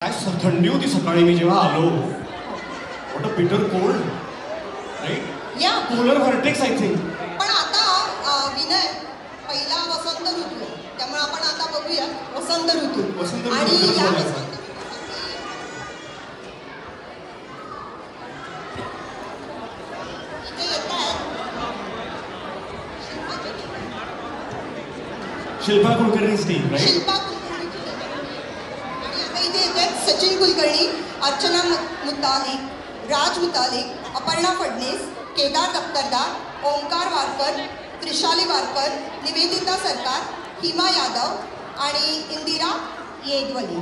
थंडी होती सकाळी मी जेव्हा आलो. What a bitter cold, right? या पोलर व्हर्टेक्स आय थिंक. पण आता विनय पहिला वसंत ऋतू आहे, त्यामुळे आपण आता बघूया वसंत ऋतू. आणि या वसंत इथे येत आहेत शिल्पा कुलकर्णीच टीम, राईट? शिल्पा कुलकर्णी आणि आता इथे येत आहेत सचिन कुलकर्णी, अर्चना मुतालिक, राज मुतालिक, अपर्णा फडणीस, केदार दफ्तरदार, ओंकार वारकर, त्रिशाली वारकर, निवेदिता सरकार, हिमा यादव आणि Indira येदवली.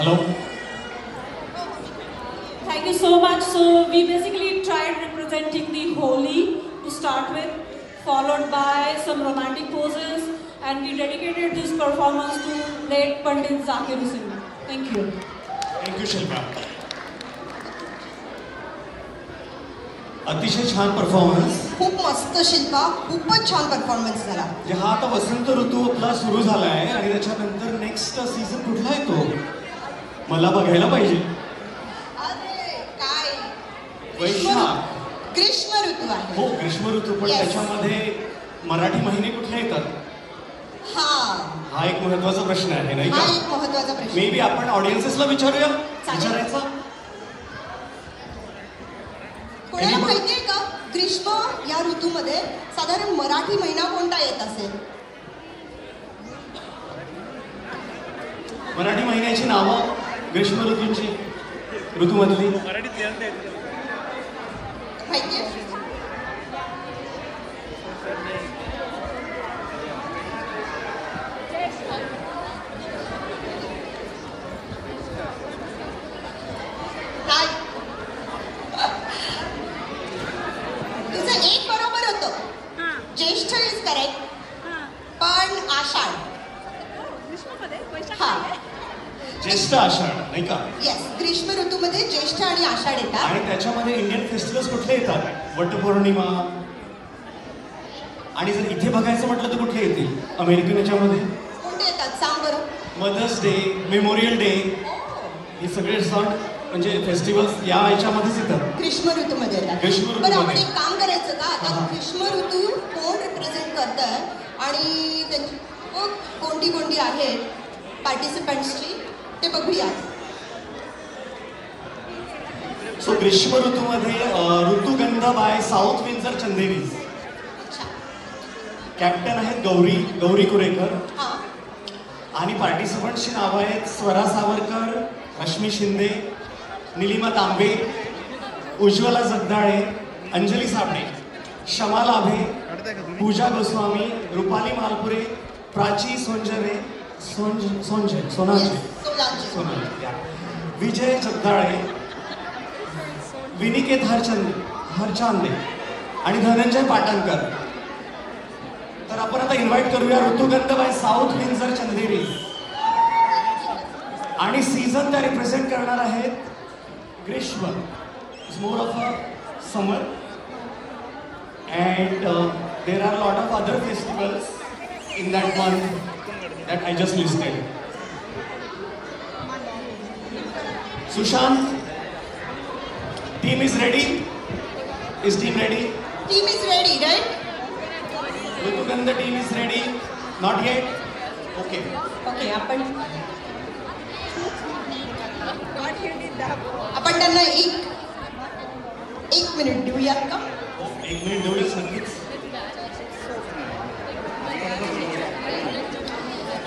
Hello. Thank you so much. So we basically tried representing the Holi to start with, followed by some romantic poses, and we dedicated this performance to late Pandit Zakir Hussain. Thank you. Thank you, Shilpa. अतिशय छान performance. खूप मस्त शिल्पा, खूपच छान performance झाला. हा आता वसंत ऋतू आपला सुरू झाला आहे आणि त्याच्यानंतर नेक्स्ट सीझन कुठला आहे तो मला बघायला पाहिजे. अरे काय वैशाख ग्रीष्म ऋतू आहे. हो ग्रीष्म ऋतू पण त्याच्यामध्ये मराठी महिने कुठले येतात हा एक महत्वाचा प्रश्न आहे नाही का. हा एक महत्वाचा प्रश्न. मे बी आपण ऑडियन्सेसला विचारूया. विचारायचा कोणाला माहितीये का ग्रीष्म या ऋतूमध्ये साधारण मराठी महिना कोणता येत असेल. मराठी महिन्याची नावं ग्रीष्म ऋतूंची ऋतूमधली माहितीये. ज्येष्ठ इज करेक्ट पण आषाढ. ज्येष्ठ आषाढ नाही का. येस ग्रीष्म ऋतूमध्ये ज्येष्ठ आणि आषाढ येतात. आणि त्याच्यामध्ये इंडियन फेस्टिवल्स कुठले येतात. वटपौर्णिमा. आणि जर इथे बघायचं म्हटलं तर कुठले येतील अमेरिकन याच्यामध्ये कोणते येतात सांग बरं. मदर्स डे, मेमोरियल डे, हे सगळे सण म्हणजे फेस्टिवल्स या याच्यामध्येच येतात. ग्रीष्म ऋतूमध्ये येतात. ग्रीष्म बरं आपण ऋतूमध्ये एक काम करायचं का आता ग्रीष्म ऋतू कोण रिप्रेझेंट करतंय आणि त्यांची कोणती कोणती आहेत पार्टिसिपंट्सची ते बघूया. सो ग्रीष्म ऋतूमध्ये ऋतुगंध बाय साऊथ विंझर चंदेरी. कॅप्टन आहेत गौरी कुरेकर आणि पार्टिसिपंट्सची नावं आहेत स्वरा सावरकर, रश्मी शिंदे, निलिमा तांबे, उज्ज्वला जगदाळे, अंजली साबणे, शमा लाभे, पूजा गोस्वामी, रुपाली मालपुरे, प्राची सोनाचे, विजय जगदाळे, विनिकेत हरचांदे आणि धनंजय पाटणकर. तर आपण आता इन्व्हाइट करूया ऋतुगंध बाय साऊथ विंझर चंदेरी. आणि सीझन त्या रिप्रेझेंट करणार आहेत ग्रीष्म. It's more of a summer and there are lot of other festivals in that month that I just listed. Sushant, team is ready. Is team ready? Team is ready right. Rutugandh team is ready. Not yet. Okay okay आपण त्यांना एक minute देऊयात का. एक minute देऊया संगीत.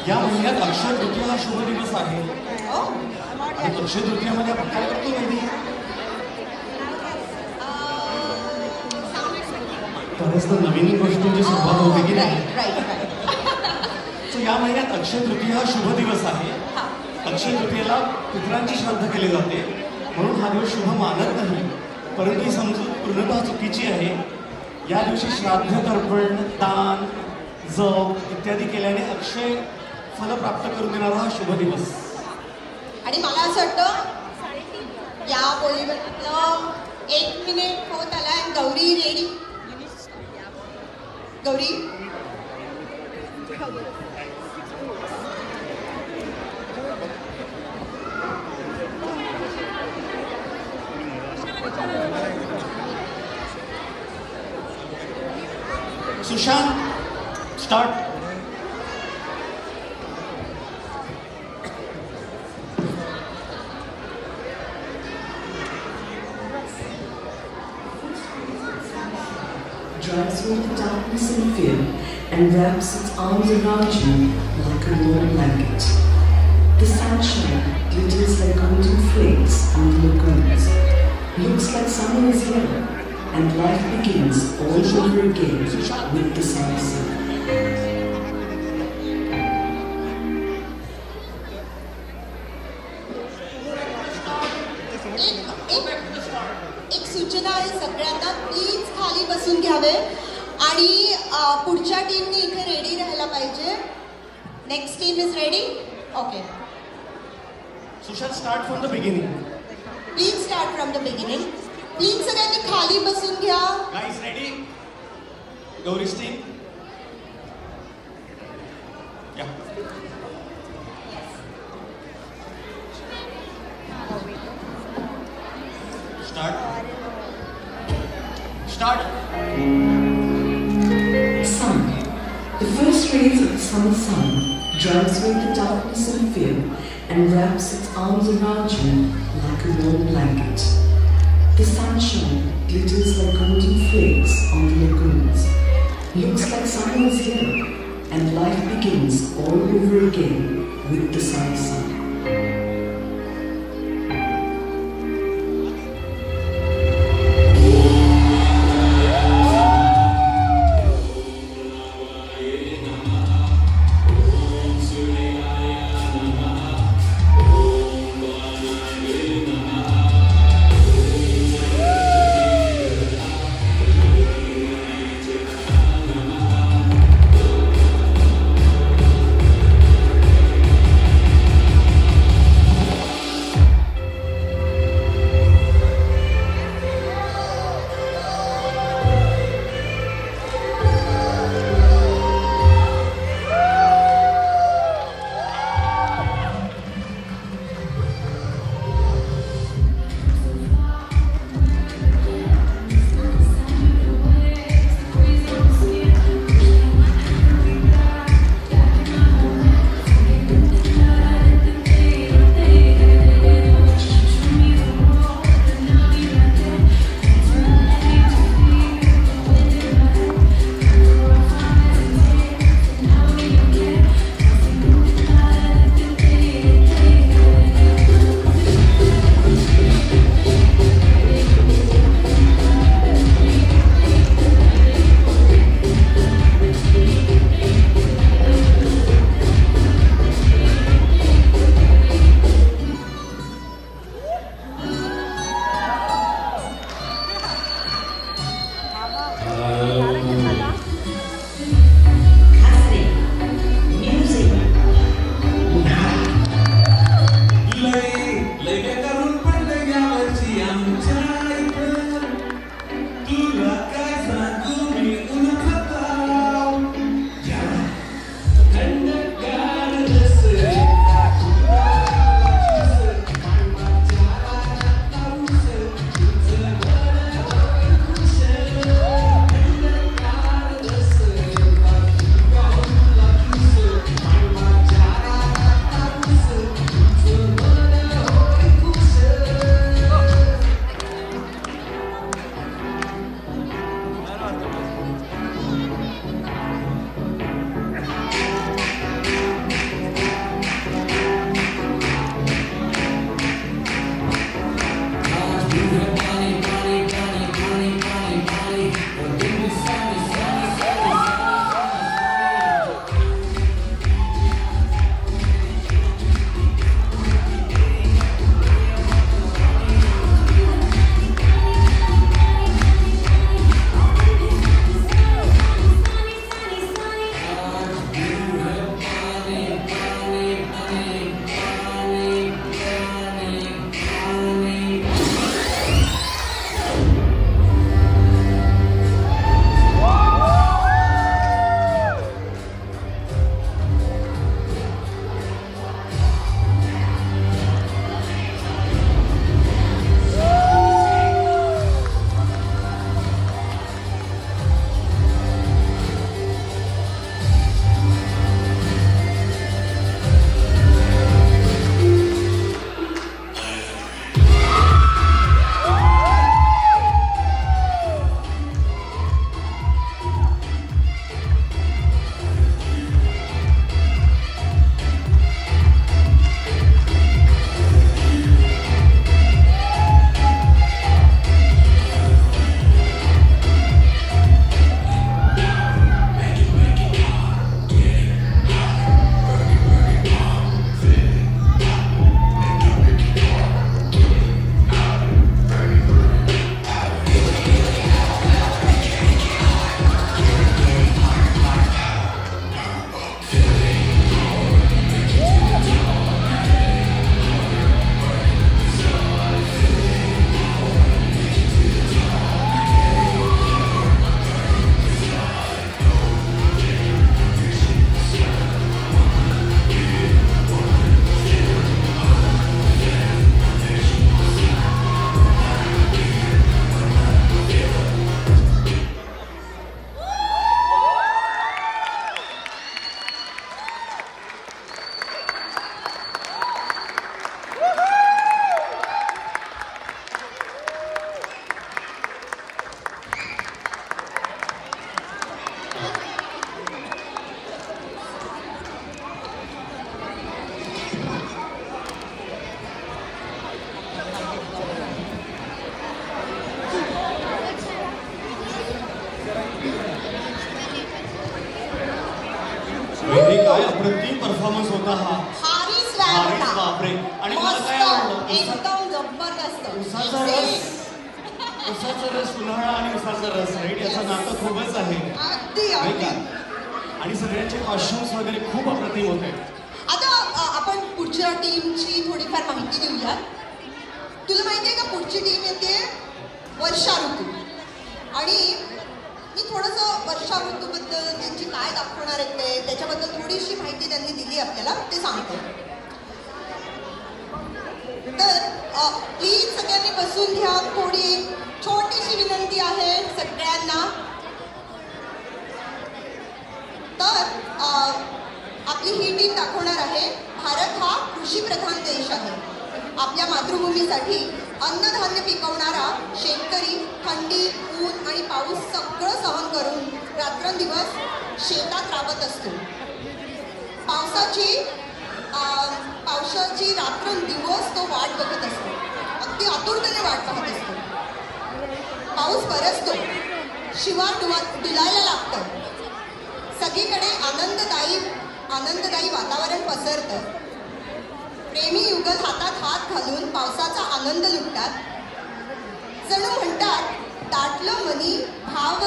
या महिन्यात अक्षय तृतीया हा शुभ दिवस आहे. आणि अक्षय तृतीयामध्ये आपण काय करतो माहिती. तरच तर नवीन गोष्टींची सुरुवात होते की नाही. सो या महिन्यात अक्षय तृतीया हा शुभ दिवस आहे. अक्षय तृतीयेला पितरांची श्राद्ध केली जाते म्हणून हा दिवस शुभ मानत नाही. परंतु ही समजूत पूर्णतः चुकीची आहे. या दिवशी श्राद्ध, तर्पण, दान, जप इत्यादी केल्याने अक्षय फल प्राप्त करून देणारा हा शुभ दिवस. आणि मला असं वाटतं या बोलीवरनं 1 मिनिट होत आला. Gauri ready. Gauri Sushant start. Drives you into darkness and fear and wraps its arms around you like a warm blanket. The sunshine glitters like golden flakes on the lagoons. Looks like summer is here and life begins all over again with the sunset. एक सूचना आहे सगळ्यांना, please खाली बसून घ्यावे आणि पुढच्या टीमने इथे रेडी राहायला पाहिजे. Next team is ready. Okay, Sushant start from the beginning. Please start from the beginning. Please सगळ्यांनी खाली बसून घ्या. Guys ready? गौरी's टीम. या. Start. Sun. The first rays of the summer sun drives away the darkness and fear and wraps its arms around you like a warm blanket. The sunshine glitters like golden flakes on the lagoons. Looks like summer is here and life begins all over again with the summer sun. होता हा भारी swag होता. बापरे. आणि मला मस्त, काय आवडलं, एकदम जबरदस्त. उसाचा रस उन्हाळा आणि उसाचा रस राईट याचं नातं खूपच आहे अगदी नाही अगदी. का? आणि सगळ्यांचे कॉस्ट्युम्स वगैरे खूप अप्रतिम होते. आता आपण पुढच्या टीमची थोडीफार माहिती देऊया. तुला माहिती आहे का पुढची टीम येते वर्षा ऋतू. आणि मी थोडंसं वर्षा ऋतूबद्दल त्यांची काय दाखवणार आहेत ते त्याच्याबद्दल थोडीशी माहिती त्यांनी दिली आपल्याला ते सांगतो. तर प्लीज सगळ्यांनी बसून घ्या. थोडी छोटीशी विनंती आहे सगळ्यांना. तर आपली ही टीम दाखवणार आहे भारत हा कृषीप्रधान देश आहे. आपल्या मातृभूमीसाठी अन्नधान्य पिकवणारा शेतकरी थंडी ऊन आणि पाऊस सगळं सहन करून रात्रंदिवस शेतात राबत असतो. पावसाची रात्रंदिवस तो वाट बघत असतो. अगदी आतुरतेने वाट पाहत असतो. पाऊस बरसतो, शिवार डुलायला लागतं. सगळीकडे आनंददायी वातावरण पसरतं. प्रेमी युगल हातात हात घालून पावसाचा आनंद लुटतात. जणू म्हणतात दाटलं मनी भाव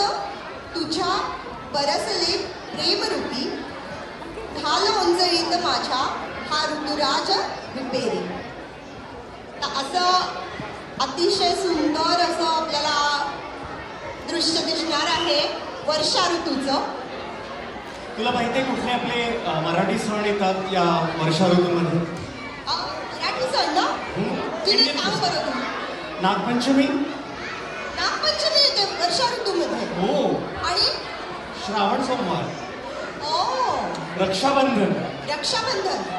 तुझ्या बरसले प्रेमरूपी ढाल ओंजळीत माझ्या हा ऋतुराज विपेरी. असं अतिशय सुंदर असं आपल्याला दृश्य दिसणार आहे वर्षा ऋतूचं. तुला माहिती आहे कुठले आपले मराठी सण येतात या वर्षा ऋतूमध्ये? मराठी सण ना तिने काम करत नागपंचमी. नागपंचमी येते वर्षा ऋतूमध्ये. हो. आणि श्रावण सोमवार, रक्षाबंधन,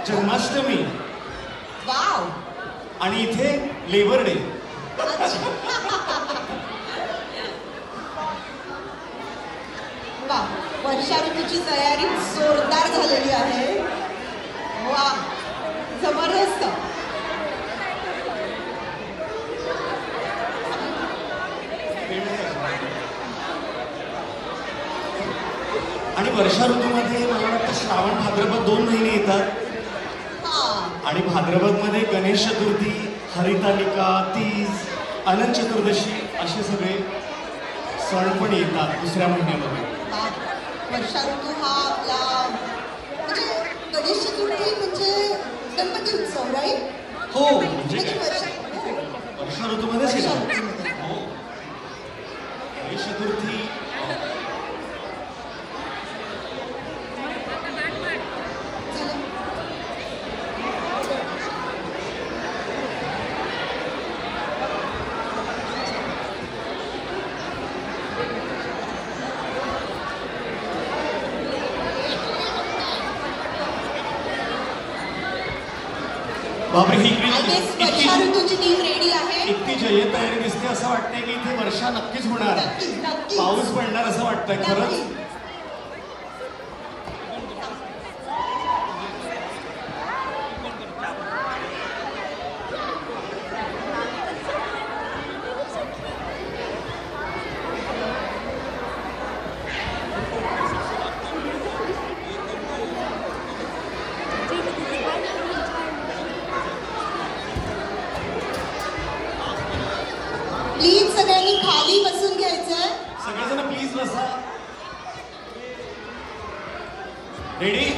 जन्माष्टमी, वाव. आणि इथे लेबर डे. वा, वर्षा ऋतूची तयारी जोरदार झालेली आहे. वा, जबरदस्त. आणि वर्षा ऋतूमध्ये मला वाटतं श्रावण भाद्रपद 2 महिने येतात. आणि भाद्रपदमध्ये गणेश चतुर्थी, हरितालिका, तीज, अनंत चतुर्दशी असे सगळे सण पण येतात दुसऱ्या महिन्यामध्ये. वर्षा ऋतू हा आपला म्हणजे गणेश चतुर्थी म्हणजे गणपती उत्सव राईट. हो म्हणजे वर्षा ऋतूमध्येच येतात. हो, गणेश चतुर्थी. बापरे, ही वर्षा ऋतूची टीम रेडी आहे. इतकी जय तयारी दिसते. असं वाटतंय की इथे वर्षा नक्कीच होणार, पाऊस पडणार असं वाटतंय खरंच. प्लीज सगळ्यांनी खाली बसून घ्यायचंय. सगळेजण प्लीज बसा. रेडी.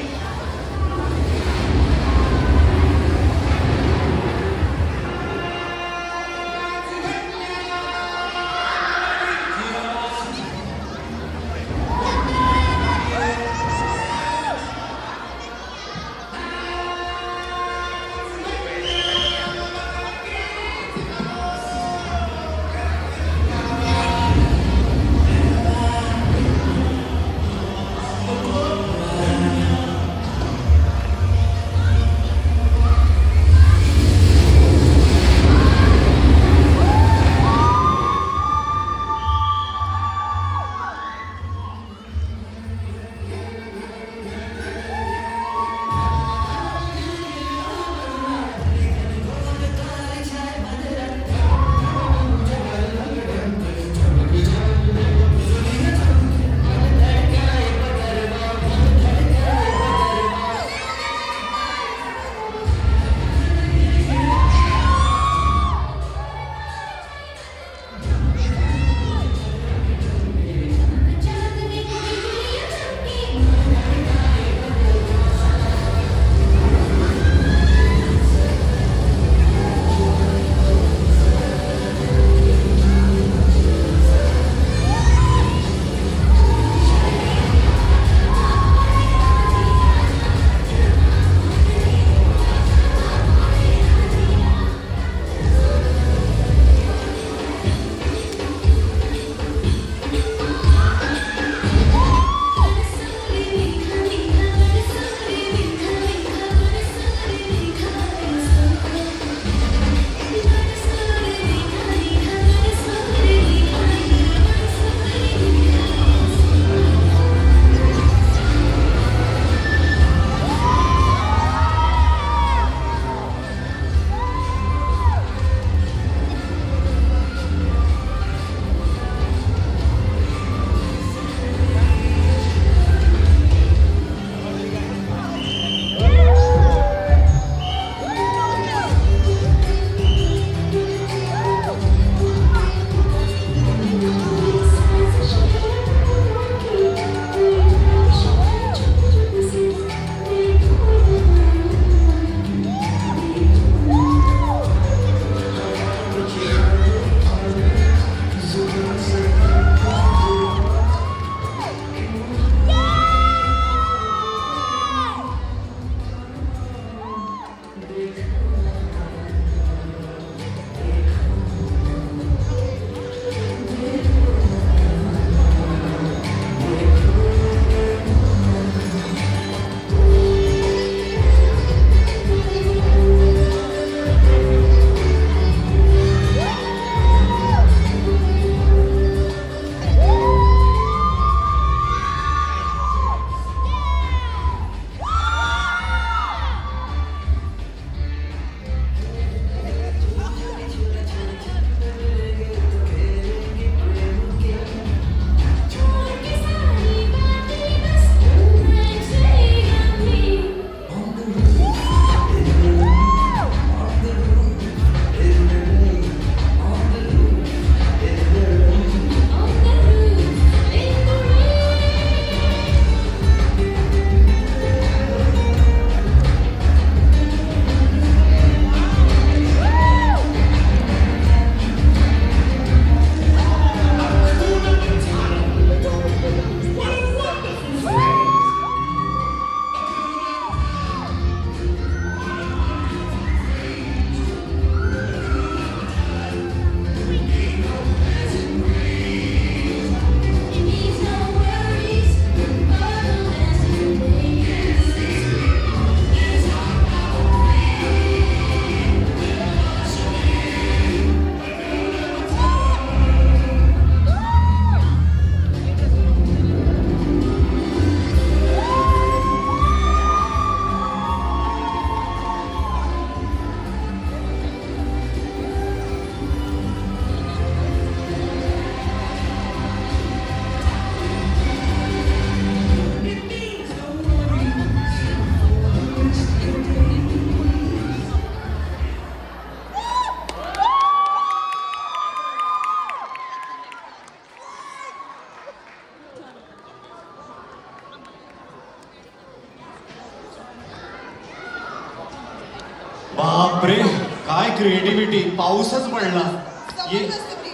क्रिएटिव्हिटी, पाऊसच पडला.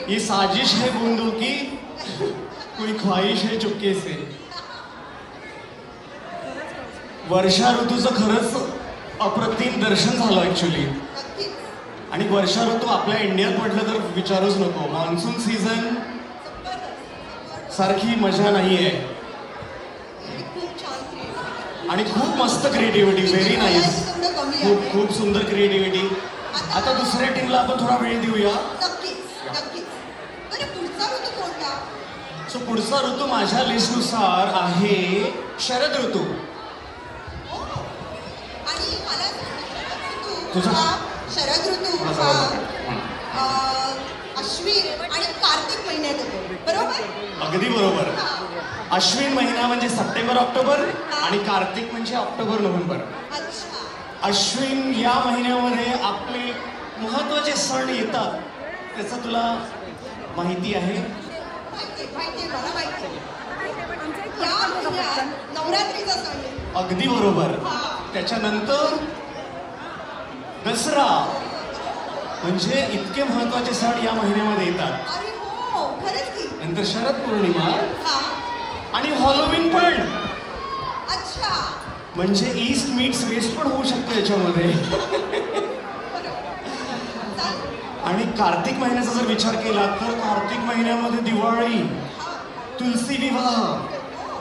ये साजिश है बूंदों की, कोई ख्वाहिश है चुपके से. वर्षा ऋतूचं खरंच अप्रतिम दर्शन झालं ऍक्च्युली. आणि वर्षा ऋतू आपल्या इंडियात म्हटलं तर विचारूच नको. मान्सून सीझन सारखी मजा नाहीये. आणि खूप मस्त क्रिएटिव्हिटी, व्हेरी नाईस. खूप खूप सुंदर क्रिएटिव्हिटी. आता दुसऱ्या टीमला आपण थोडा वेळ देऊया. सो पुढचा ऋतू माझ्या लिस्टनुसार आहे शरद ऋतू. तुझा शरद ऋतू हा अश्विन आणि कार्तिक महिन्यात येतो, बरोबर? अगदी बरोबर. अश्विन महिना म्हणजे सप्टेंबर ऑक्टोबर आणि कार्तिक म्हणजे ऑक्टोबर नोव्हेंबर. अश्विन या महिन्यामध्ये आपले महत्वाचे सण येतात, त्याचं तुला माहिती आहे? नवरात्रीचा सण. अगदी बरोबर. त्याच्यानंतर दसरा, म्हणजे इतके महत्वाचे सण या महिन्यामध्ये येतात. नंतर शरद पौर्णिमा आणि हॉलोवीन पण. म्हणजे ईस्ट मीट्स वेस्ट पण होऊ शकतं याच्यामध्ये. आणि कार्तिक महिन्याचा जर विचार केला तर कार्तिक महिन्यामध्ये दिवाळी, तुलसी विवाह,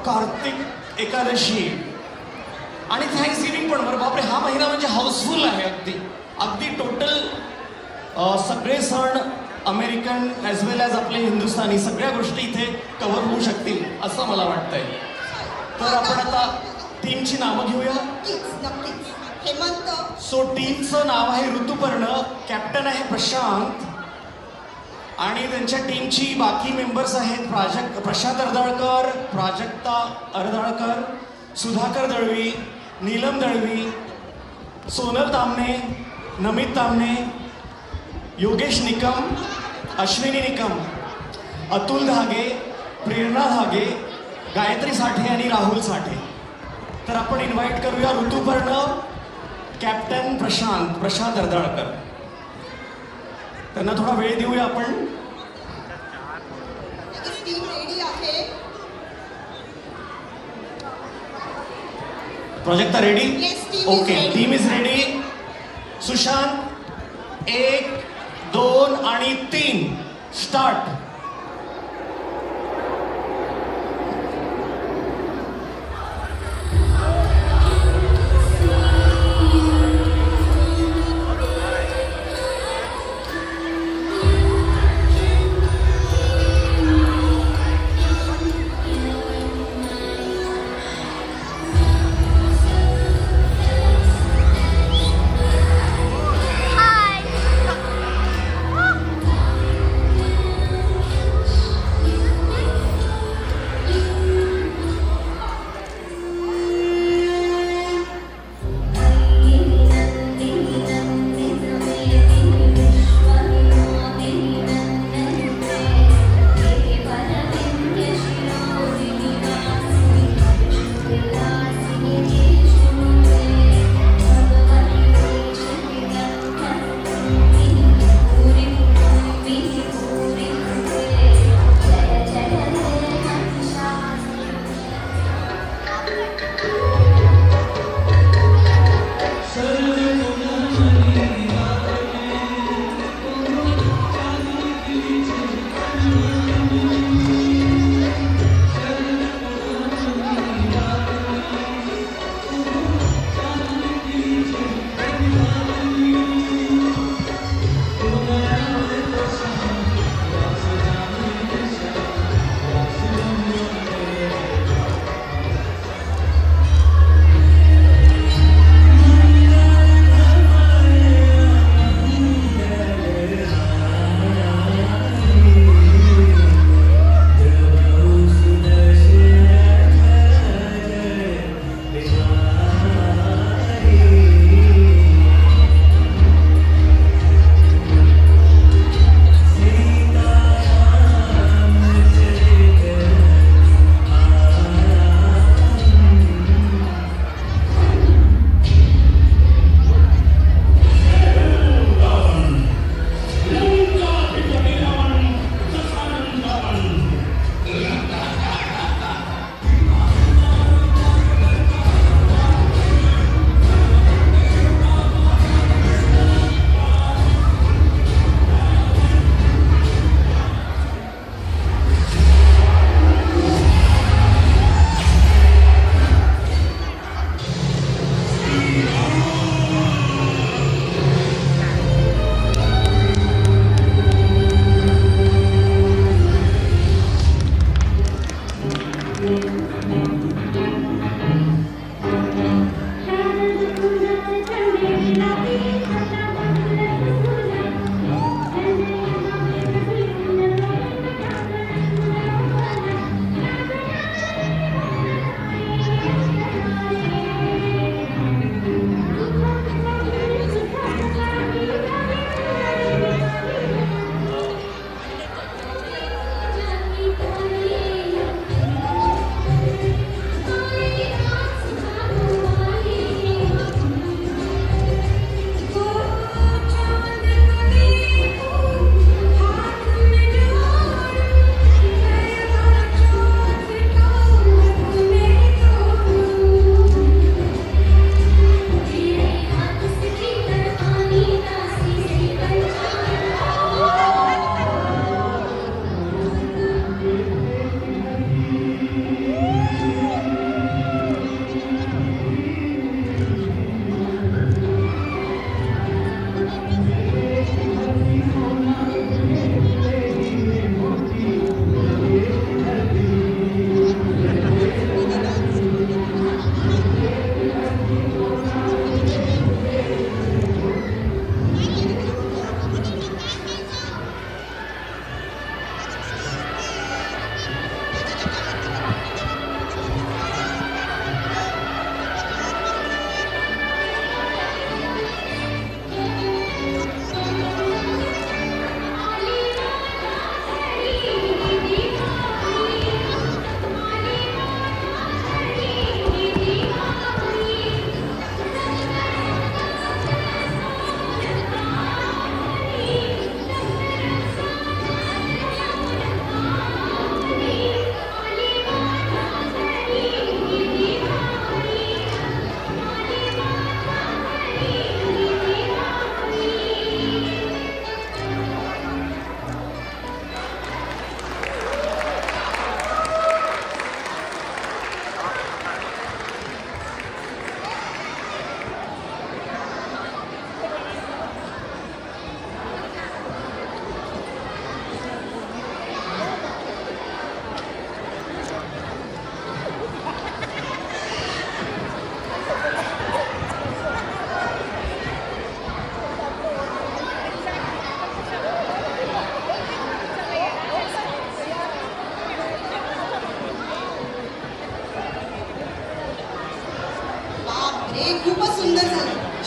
कार्तिक एकादशी आणि थँक्सगिव्हिंग पण. बरं बापरे, हा महिना म्हणजे हाऊसफुल आहे. अगदी अगदी टोटल सगळे सण अमेरिकन ॲज वेल ॲज आपले हिंदुस्थानी सगळ्या गोष्टी इथे कव्हर होऊ शकतील असं मला वाटतंय. तर आपण आता टीमची नावं घेऊया. सो टीमचं नाव आहे ऋतुपर्ण, कॅप्टन आहे प्रशांत आणि त्यांच्या टीमची बाकी मेंबर्स आहेत प्रशांत अर्दाळकर, प्राजक्ता अर्दाळकर, सुधाकर दळवी, नीलम दळवी, सोनल तामणे, नमित तामणे, योगेश निकम, अश्विनी निकम, अतुल धागे, प्रेरणा धागे, गायत्री साठे आणि राहुल साठे. तर आपण इन्व्हाइट करूया ऋतुपर्ण, कॅप्टन प्रशांत अर्दाळकर. त्यांना थोडा वेळ देऊया आपण. Project ready? Okay, team is ready. Sushant 1, 2 आणि 3 स्टार्ट.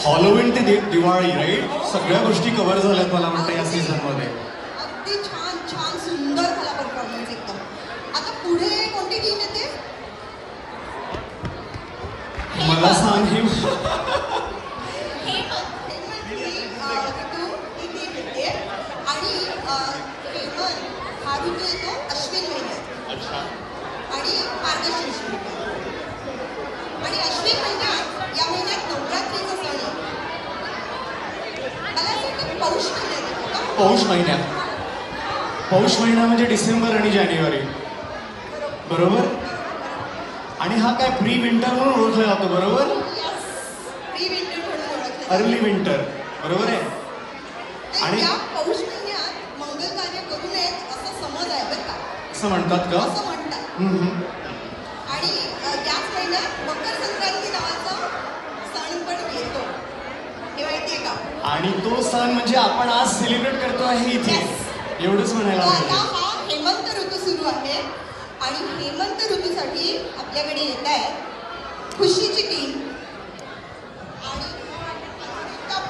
हॉलोविन ते दिवाळी राईट सगळ्या गोष्टी कव्हर झाल्यात मला वाटतं या सीझन मध्ये. अगदी छान छान सुंदर झाला परफॉर्मन्स एकदम. आता पुढे कोणती टीम येते? मला सांग ही आणि हेमंत हा ऋतू येतो अश्विन महिन्यात. अच्छा. आणि मार्गशीर्ष आणि अश्विन महिन्यात या महिन्यात नवरात्रीचा सण आहे. मला असं वाटतं पौष महिन्यात. पौष महिन्यात. पौष महिना म्हणजे डिसेंबर आणि जानेवारी बरोबर. आणि हा काय प्री विंटर म्हणून ओळखला जातो बरोबर. प्री विंटर म्हणून ओळखलं. अर्ली विंटर बरोबर आहे. आणि या पौष महिन्यात मंगल कार्य करू नयेत असं समज आहे बरं का. असं म्हणतात का? असं म्हणतात. आणि याच महिन्यात मकर संक्रांती नावाचा सण पण येतो हे माहितीये का? आणि तो सण म्हणजे आपण आज सेलिब्रेट करतो आहे इथे एवढंच म्हणायला आता हा हेमंत ऋतू सुरू आहे आणि हेमंत ऋतूसाठी आपल्याकडे येत आहे खुशीची टीम. आणि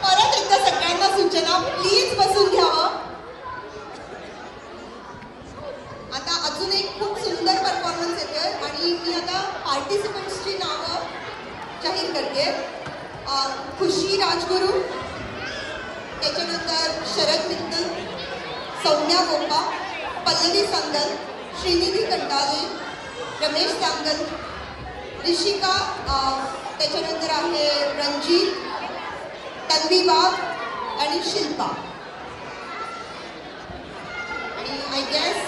परत एकदा सगळ्यांना सूचना प्लीज बसून घ्यावं. आता अजून एक खूप सुंदर परफॉर्मन्स येतोय आणि मी आता पार्टिसिपंट्सची नावं जाहीर करते. खुशी राजगुरू, त्याच्यानंतर शरद मित्तल, सौम्या गोपा, पल्लवी संगल, श्रीनिधी कंटाले, रमेश सांगल, ऋषिका, त्याच्यानंतर आहे रंजीत, तन्वी बाग आणि शिल्पा. आणि आय गेस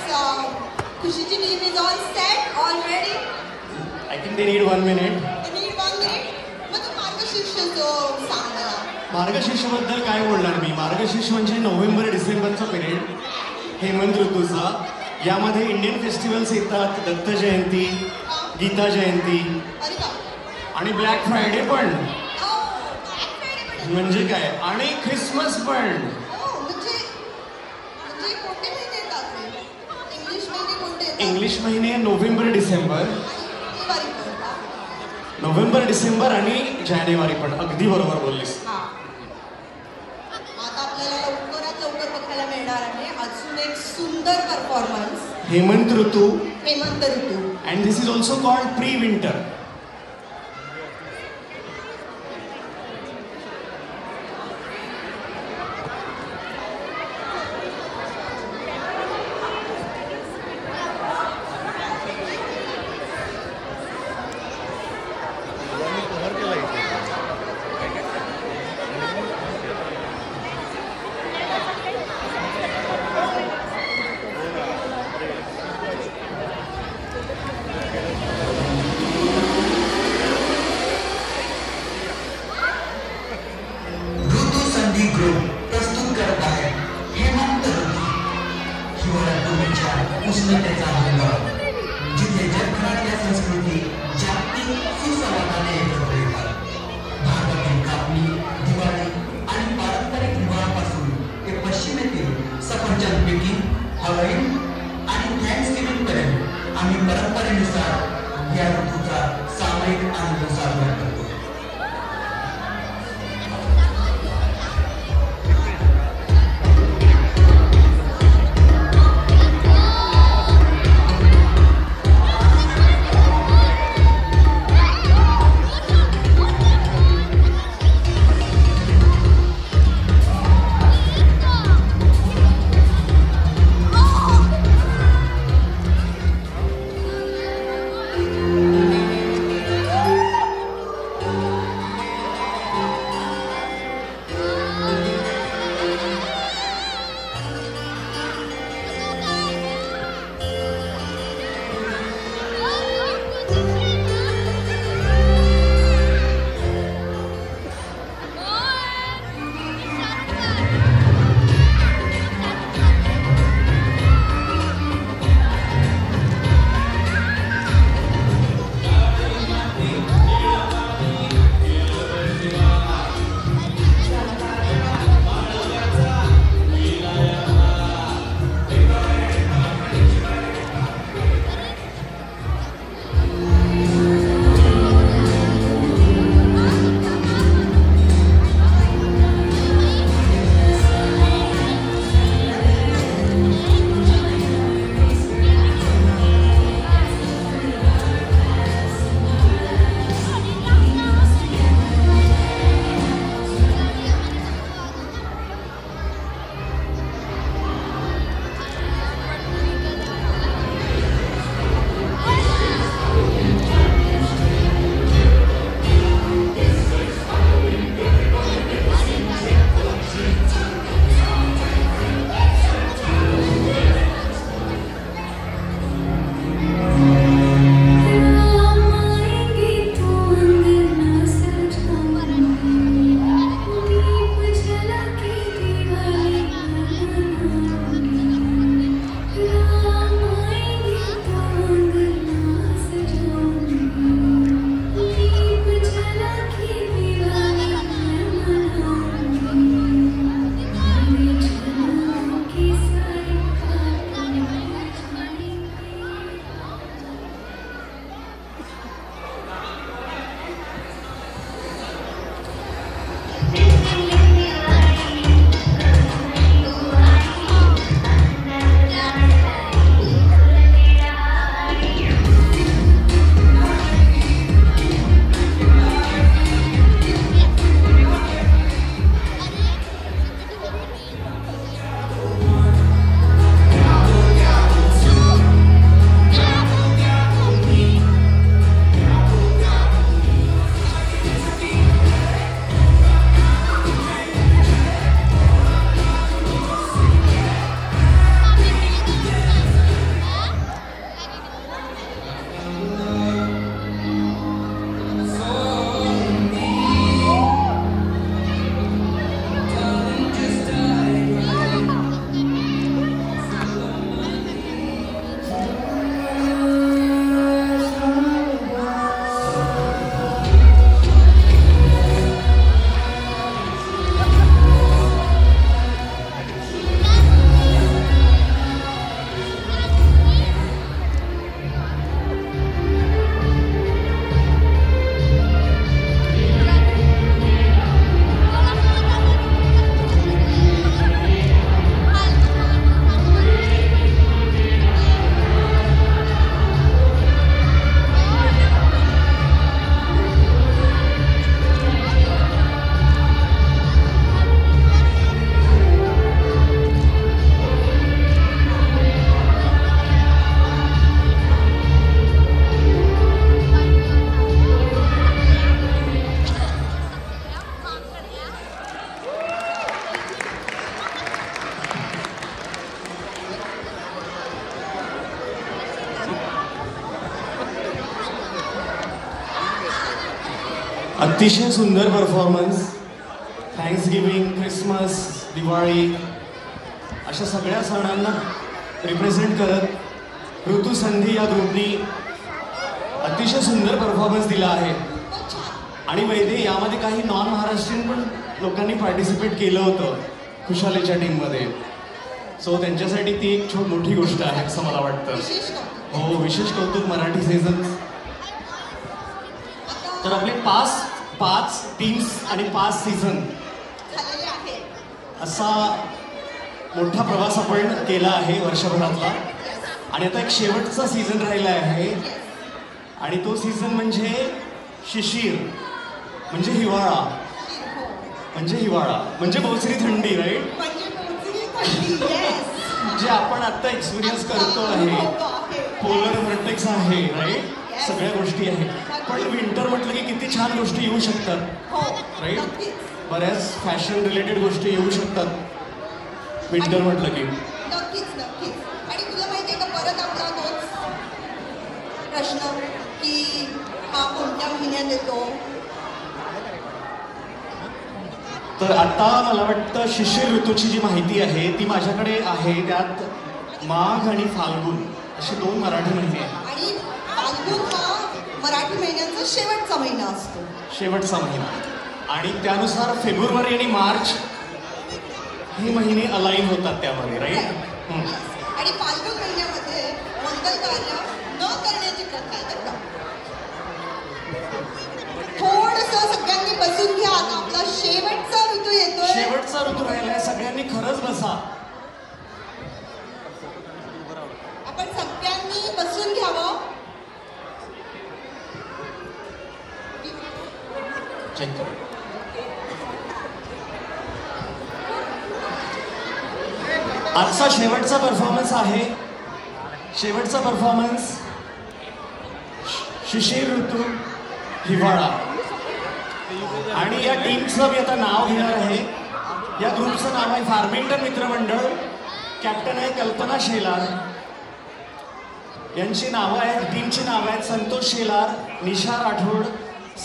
खुशीची team is all set already. I think they need 1 minute. मग तो मार्गशीर्ष जो सांग मला. मार्गशीर्षबद्दल काय बोलणार मी. मार्गशीर्ष म्हणजे नोव्हेंबर डिसेंबरचा पिरियड हेमंत ऋतूचा. यामध्ये इंडियन फेस्टिवल्स येतात. दत्त जयंती, गीता जयंती आणि ब्लॅक फ्रायडे पण म्हणजे काय आणि ख्रिसमस पण. इंग्लिश महिने नोव्हेंबर डिसेंबर. नोव्हेंबर डिसेंबर आणि जानेवारी पण. अगदी बरोबर बोललीस. आता आपल्याला लवकरात लवकर बघायला मिळणार आहे अजून एक सुंदर परफॉर्मन्स हेमंत ऋतू. हेमंत ऋतू. And this is also called pre winter. अतिशय सुंदर परफॉर्मन्स. थँक्सगिव्हिंग, क्रिसमस, दिवाळी अशा सगळ्या सणांना रिप्रेझेंट करत ऋतुसंधी या ग्रुपनी अतिशय सुंदर परफॉर्मन्स दिला आहे. आणि वैदे यामध्ये काही नॉन महाराष्ट्रीयन पण लोकांनी पार्टिसिपेट केलं होतं खुशालीच्या टीममध्ये. सो त्यांच्यासाठी ती एक मोठी गोष्ट आहे असं मला वाटतं. हो, विशेष कौतुक मराठी सीझन. तर आपले पाच टीम्स आणि 5 सीझन असा मोठा प्रवास आपण केला आहे वर्षभरातला. आणि आता एक शेवटचा सीझन राहिला आहे आणि तो सीझन म्हणजे शिशिर, म्हणजे हिवाळा. म्हणजे बोचरी थंडी, राईट? जे आपण आता एक्सपिरियन्स करतो आहे. पोलर व्हर्टेक्स आहे, राईट? सगळ्या गोष्टी आहेत. पण विंटर म्हटलं की किती छान गोष्टी येऊ शकतात, राईट? बऱ्याच फॅशन रिलेटेड गोष्टी येऊ शकतात विंटर म्हटलं की. नक्कीच. आणि तुला माहिती आहे का, परत आपला तोच प्रश्न की हा कोणत्या महिन्यात येतो. तर आता मला वाटतं शिशिर ऋतूची जी माहिती आहे ती माझ्याकडे आहे. त्यात माघ आणि फाल्गुन असे 2 मराठी महिने आहेत. आणि फाल्गुन हा मराठी महिन्याचा शेवटचा महिना असतो. शेवटचा महिना. आणि त्यानुसार फेब्रुवारी आणि मार्च हे महिने अलाइन होतात त्यामध्ये, राईट? आणि फाल्गुन महिन्यामध्ये मंगल कार्य न करण्याची प्रथा आहे बरं का. थोडंसं सगळ्यांनी बसून घ्या, आता आपला शेवटचा ऋतू येतोय. शेवटचा ऋतू राहिलाय, सगळ्यांनी खरंच बसा. आपण सगळ्यांनी बसून घ्यावं. आजचा शेवटचा परफॉर्मन्स आहे. शेवटचा परफॉर्मन्स शिशिर ऋतू, हिवाळा. आणि या टीमचं मी आता नाव घेणार आहे. या ग्रुपचं नाव आहे फार्मिंग्टन मित्रमंडळ. कॅप्टन आहे कल्पना शेलार. यांची नावं आहेत, टीमची नावं आहेत संतोष शेलार, निशा राठोड,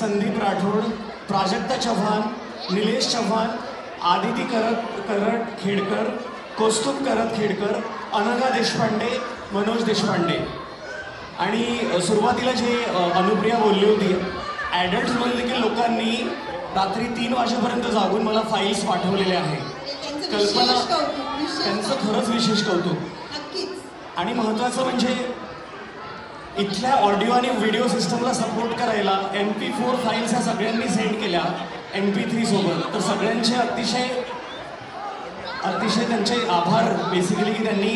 संदीप राठोड, प्राजक्ता चव्हाण, निलेश चव्हाण, आदिती करट खेडकर, कौस्तुभ करत खेडकर, अनघा देशपांडे, मनोज देशपांडे. आणि सुरुवातीला जे अनुप्रिया बोलली होती, ॲडल्ट्समध्ये देखील लोकांनी रात्री 3 वाजेपर्यंत जागून मला फाईल्स पाठवलेल्या आहेत. कल्पना, त्यांचं खरंच विशेष कौतुक. आणि महत्त्वाचं म्हणजे इथल्या ऑडिओ आणि व्हिडिओ सिस्टमला सपोर्ट करायला MP4 फाईल्स ह्या सगळ्यांनी सेंड केल्या MP3 सोबत. तर सगळ्यांचे अतिशय त्यांचे आभार बेसिकली की त्यांनी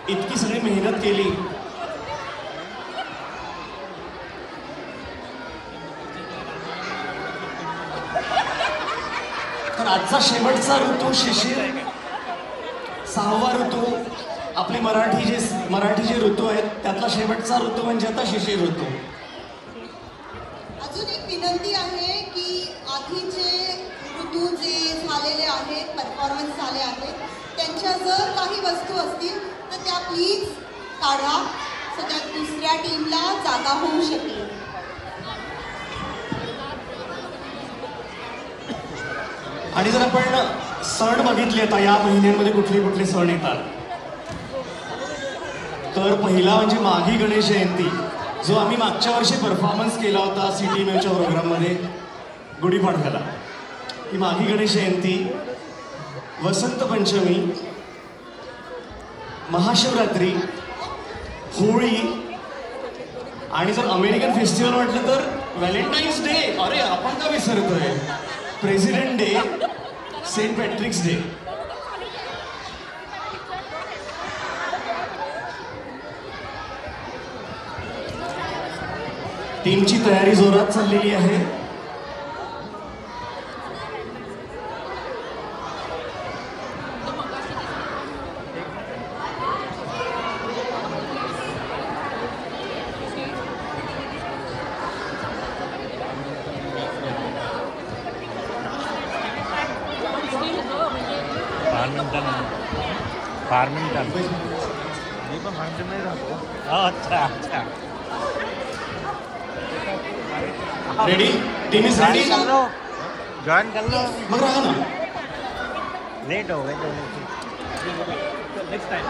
इतकी सगळी मेहनत केली. तर आजचा शेवटचा ऋतू शिशिर, 6वा ऋतू. आपले मराठी जे ऋतू आहेत त्यातला शेवटचा ऋतू म्हणजे आता शिशिर ऋतू. अजून एक विनंती आहे की आधीचे ऋतू जे झालेले आहेत, परफॉर्मन्स झाले आहेत, त्यांच्या जर काही वस्तू असतील तर त्या प्लीज काढा, सो त्या दुसऱ्या टीमला जागा होऊ शकेल. आणि जर आपण सण बघितले आता या महिन्यांमध्ये कुठले कुठले सण येतात, तर पहिला म्हणजे माघी गणेश जयंती, जो आम्ही मागच्या वर्षी परफॉर्मन्स केला होता CTMच्या प्रोग्राममध्ये गुढीपाडव्याला. ही माघी गणेश जयंती, वसंत पंचमी, महाशिवरात्री, होळी, आणि जर अमेरिकन फेस्टिवल म्हटलं तर व्हॅलेंटाईन्स डे. अरे आपण का विसरतोय? President day, saint Patrick's day. टीमची तयारी जोरात चाललेली आहे. फार्मिंगटन मी पण फार्मिंगटन नाही राहतो. अच्छा अच्छा. रेडी? Team is ready? कर लो, ज्वाइन कर लो। मग रहा ना, लेट हो गए तो नेक्स्ट टाइम.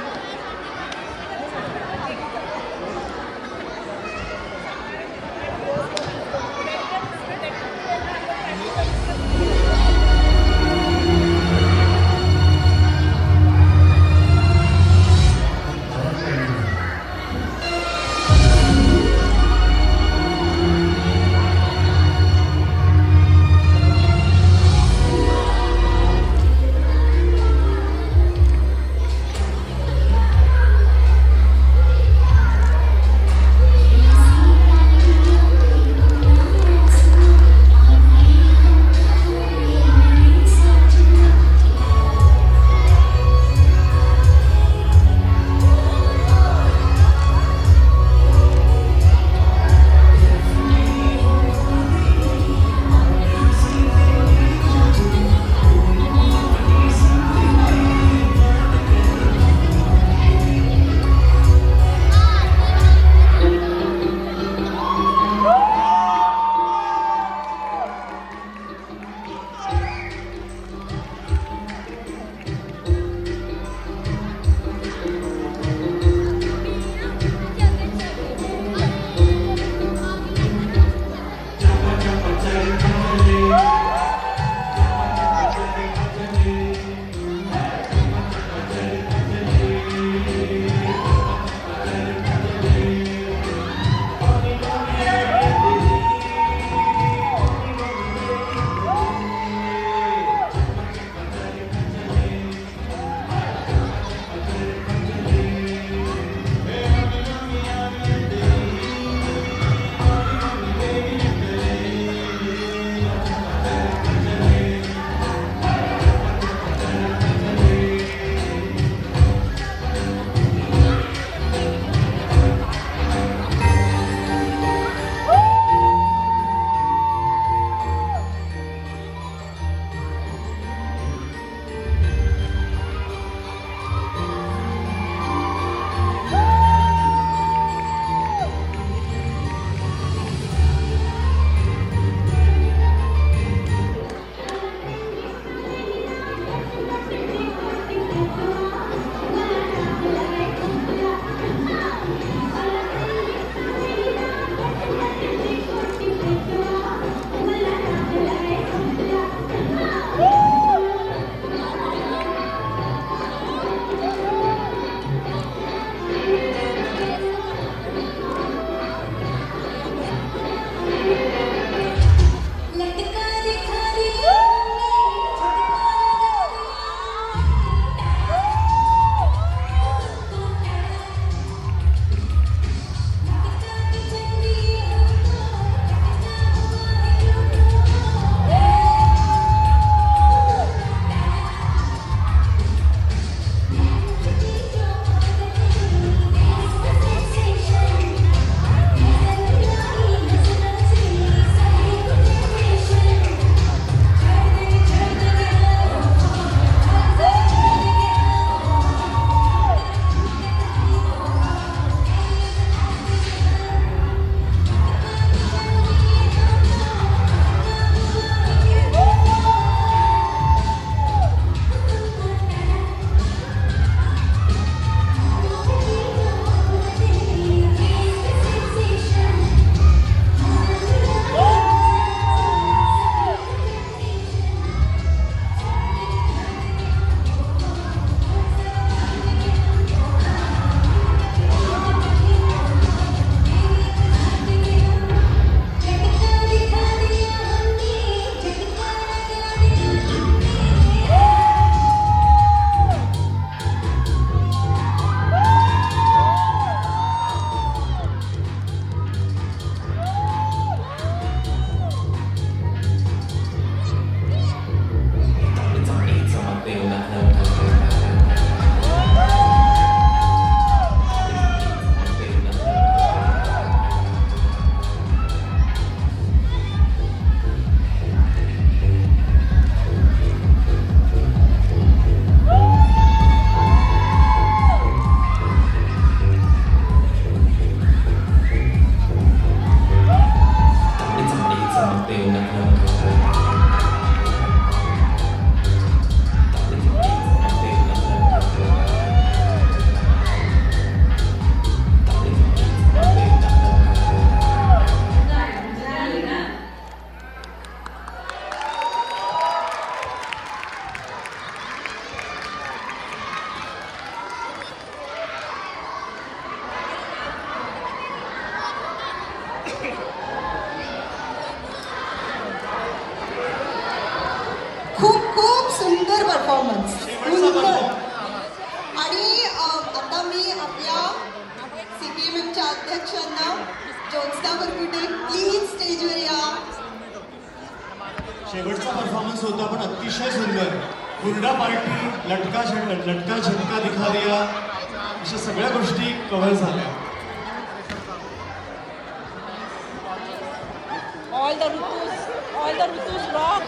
गीता बरकुटे प्लीज स्टेजवर या. शेवटचा परफॉर्मन्स होता पण अतिशय सुंदर. हुरडा पार्टी, लटका झटका दिखा दिया, अशा सगळ्या गोष्टी कव्हर झाल्या. All the Rutus rock.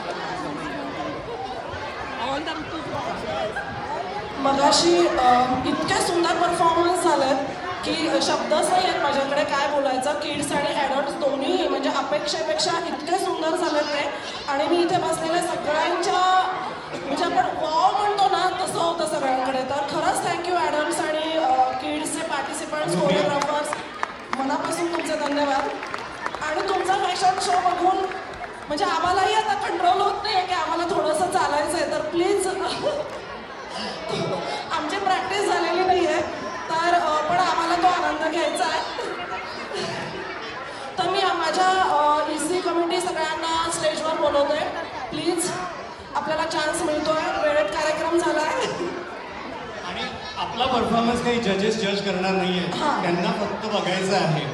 All the Rutus rock. मगाशी इतके सुंदर परफॉर्मन्स झालेत की शब्दच नाही आहेत माझ्याकडे काय बोलायचं. किड्स आणि ॲडल्ट्स दोन्ही म्हणजे अपेक्षेपेक्षा इतके सुंदर झालेत ते. आणि मी इथे बसलेल्या सगळ्यांच्या म्हणजे आपण वॉव म्हणतो ना तसं होतं सगळ्यांकडे. तर खरंच थँक्यू ॲडल्ट्स आणि किड्सचे पार्टिसिपंट्स, कोरिओग्राफर्स, मनापासून तुमचे धन्यवाद. आणि तुमचा फॅशन शो बघून म्हणजे आम्हालाही आता कंट्रोल होत नाही की आम्हाला थोडंसं चालायचं आहे. तर प्लीज आमची प्रॅक्टिस झालेली नाही आहे तर पण आम्हाला तो आनंद घ्यायचा आहे. तर मी माझ्या EC कमिटी सगळ्यांना स्टेजवर बोलवतोय. प्लीज आपल्याला चान्स मिळतोय, वेळेत कार्यक्रम झाला आहे. आणि आपला परफॉर्मन्स काही जजेस जज करणार नाहीये, त्यांना फक्त बघायचं आहे.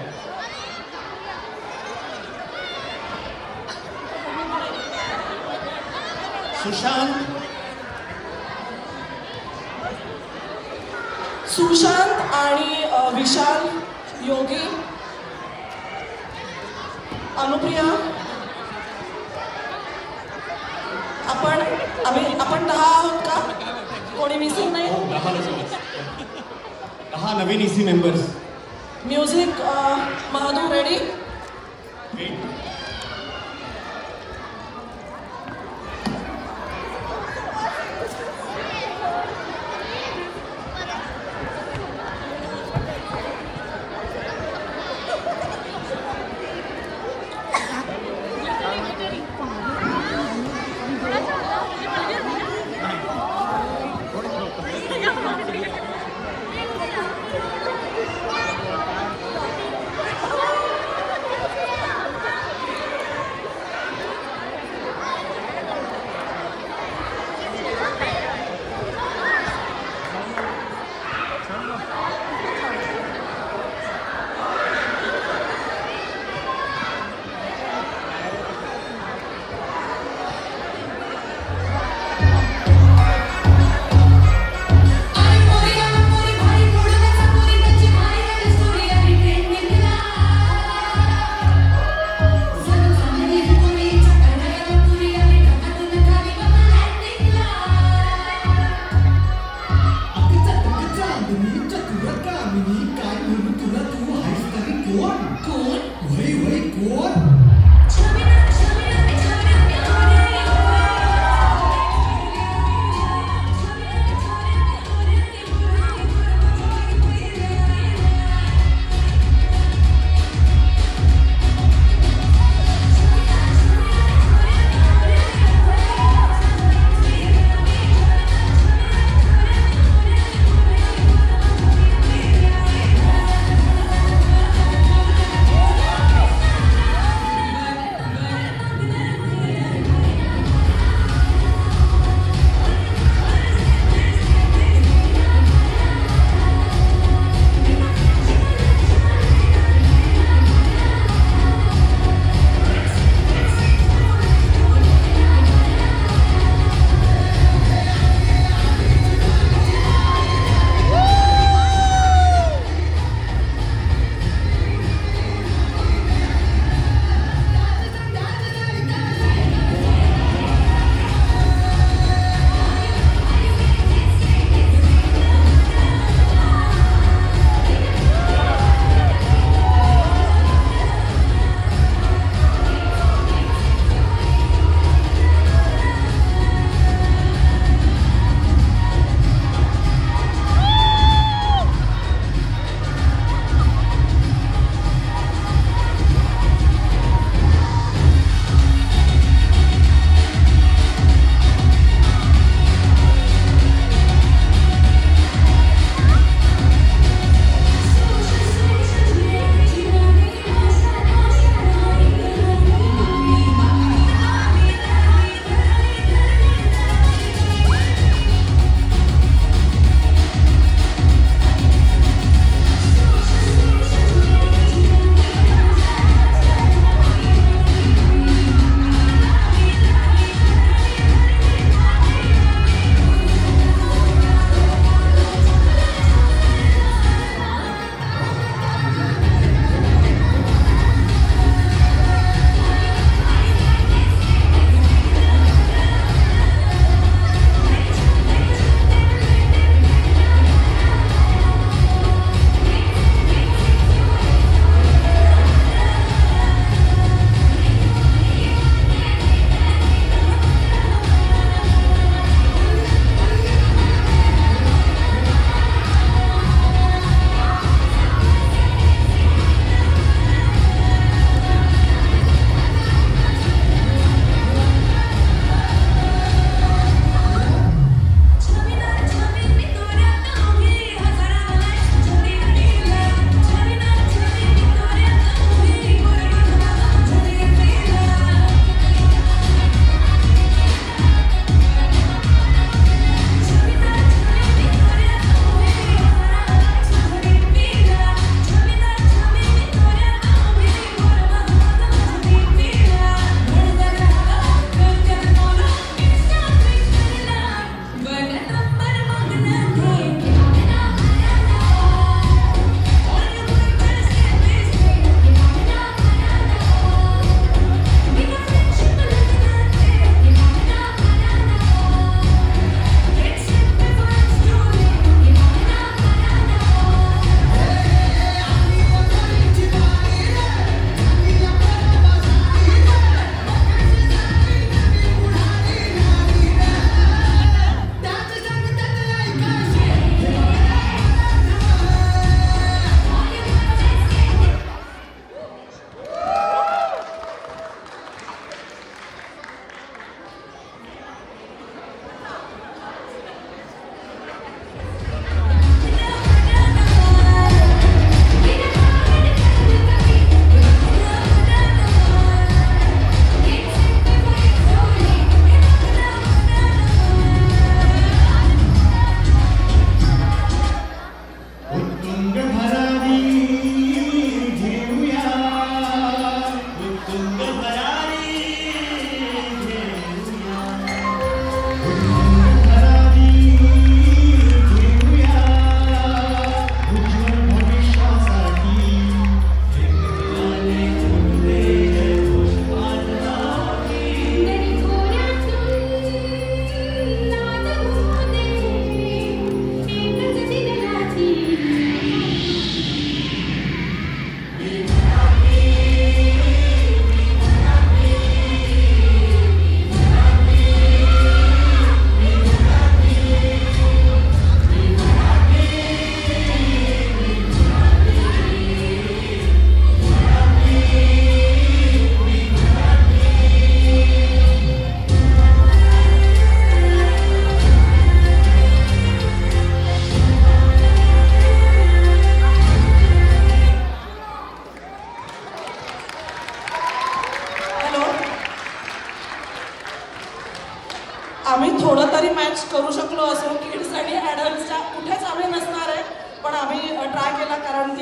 सुशांत आणि विशाल, योगी, अनुप्रिया, आपण 10 आहोत का? कोणी मिसिंग नाही? 10 नवीन EC members. Music Mahadu ready?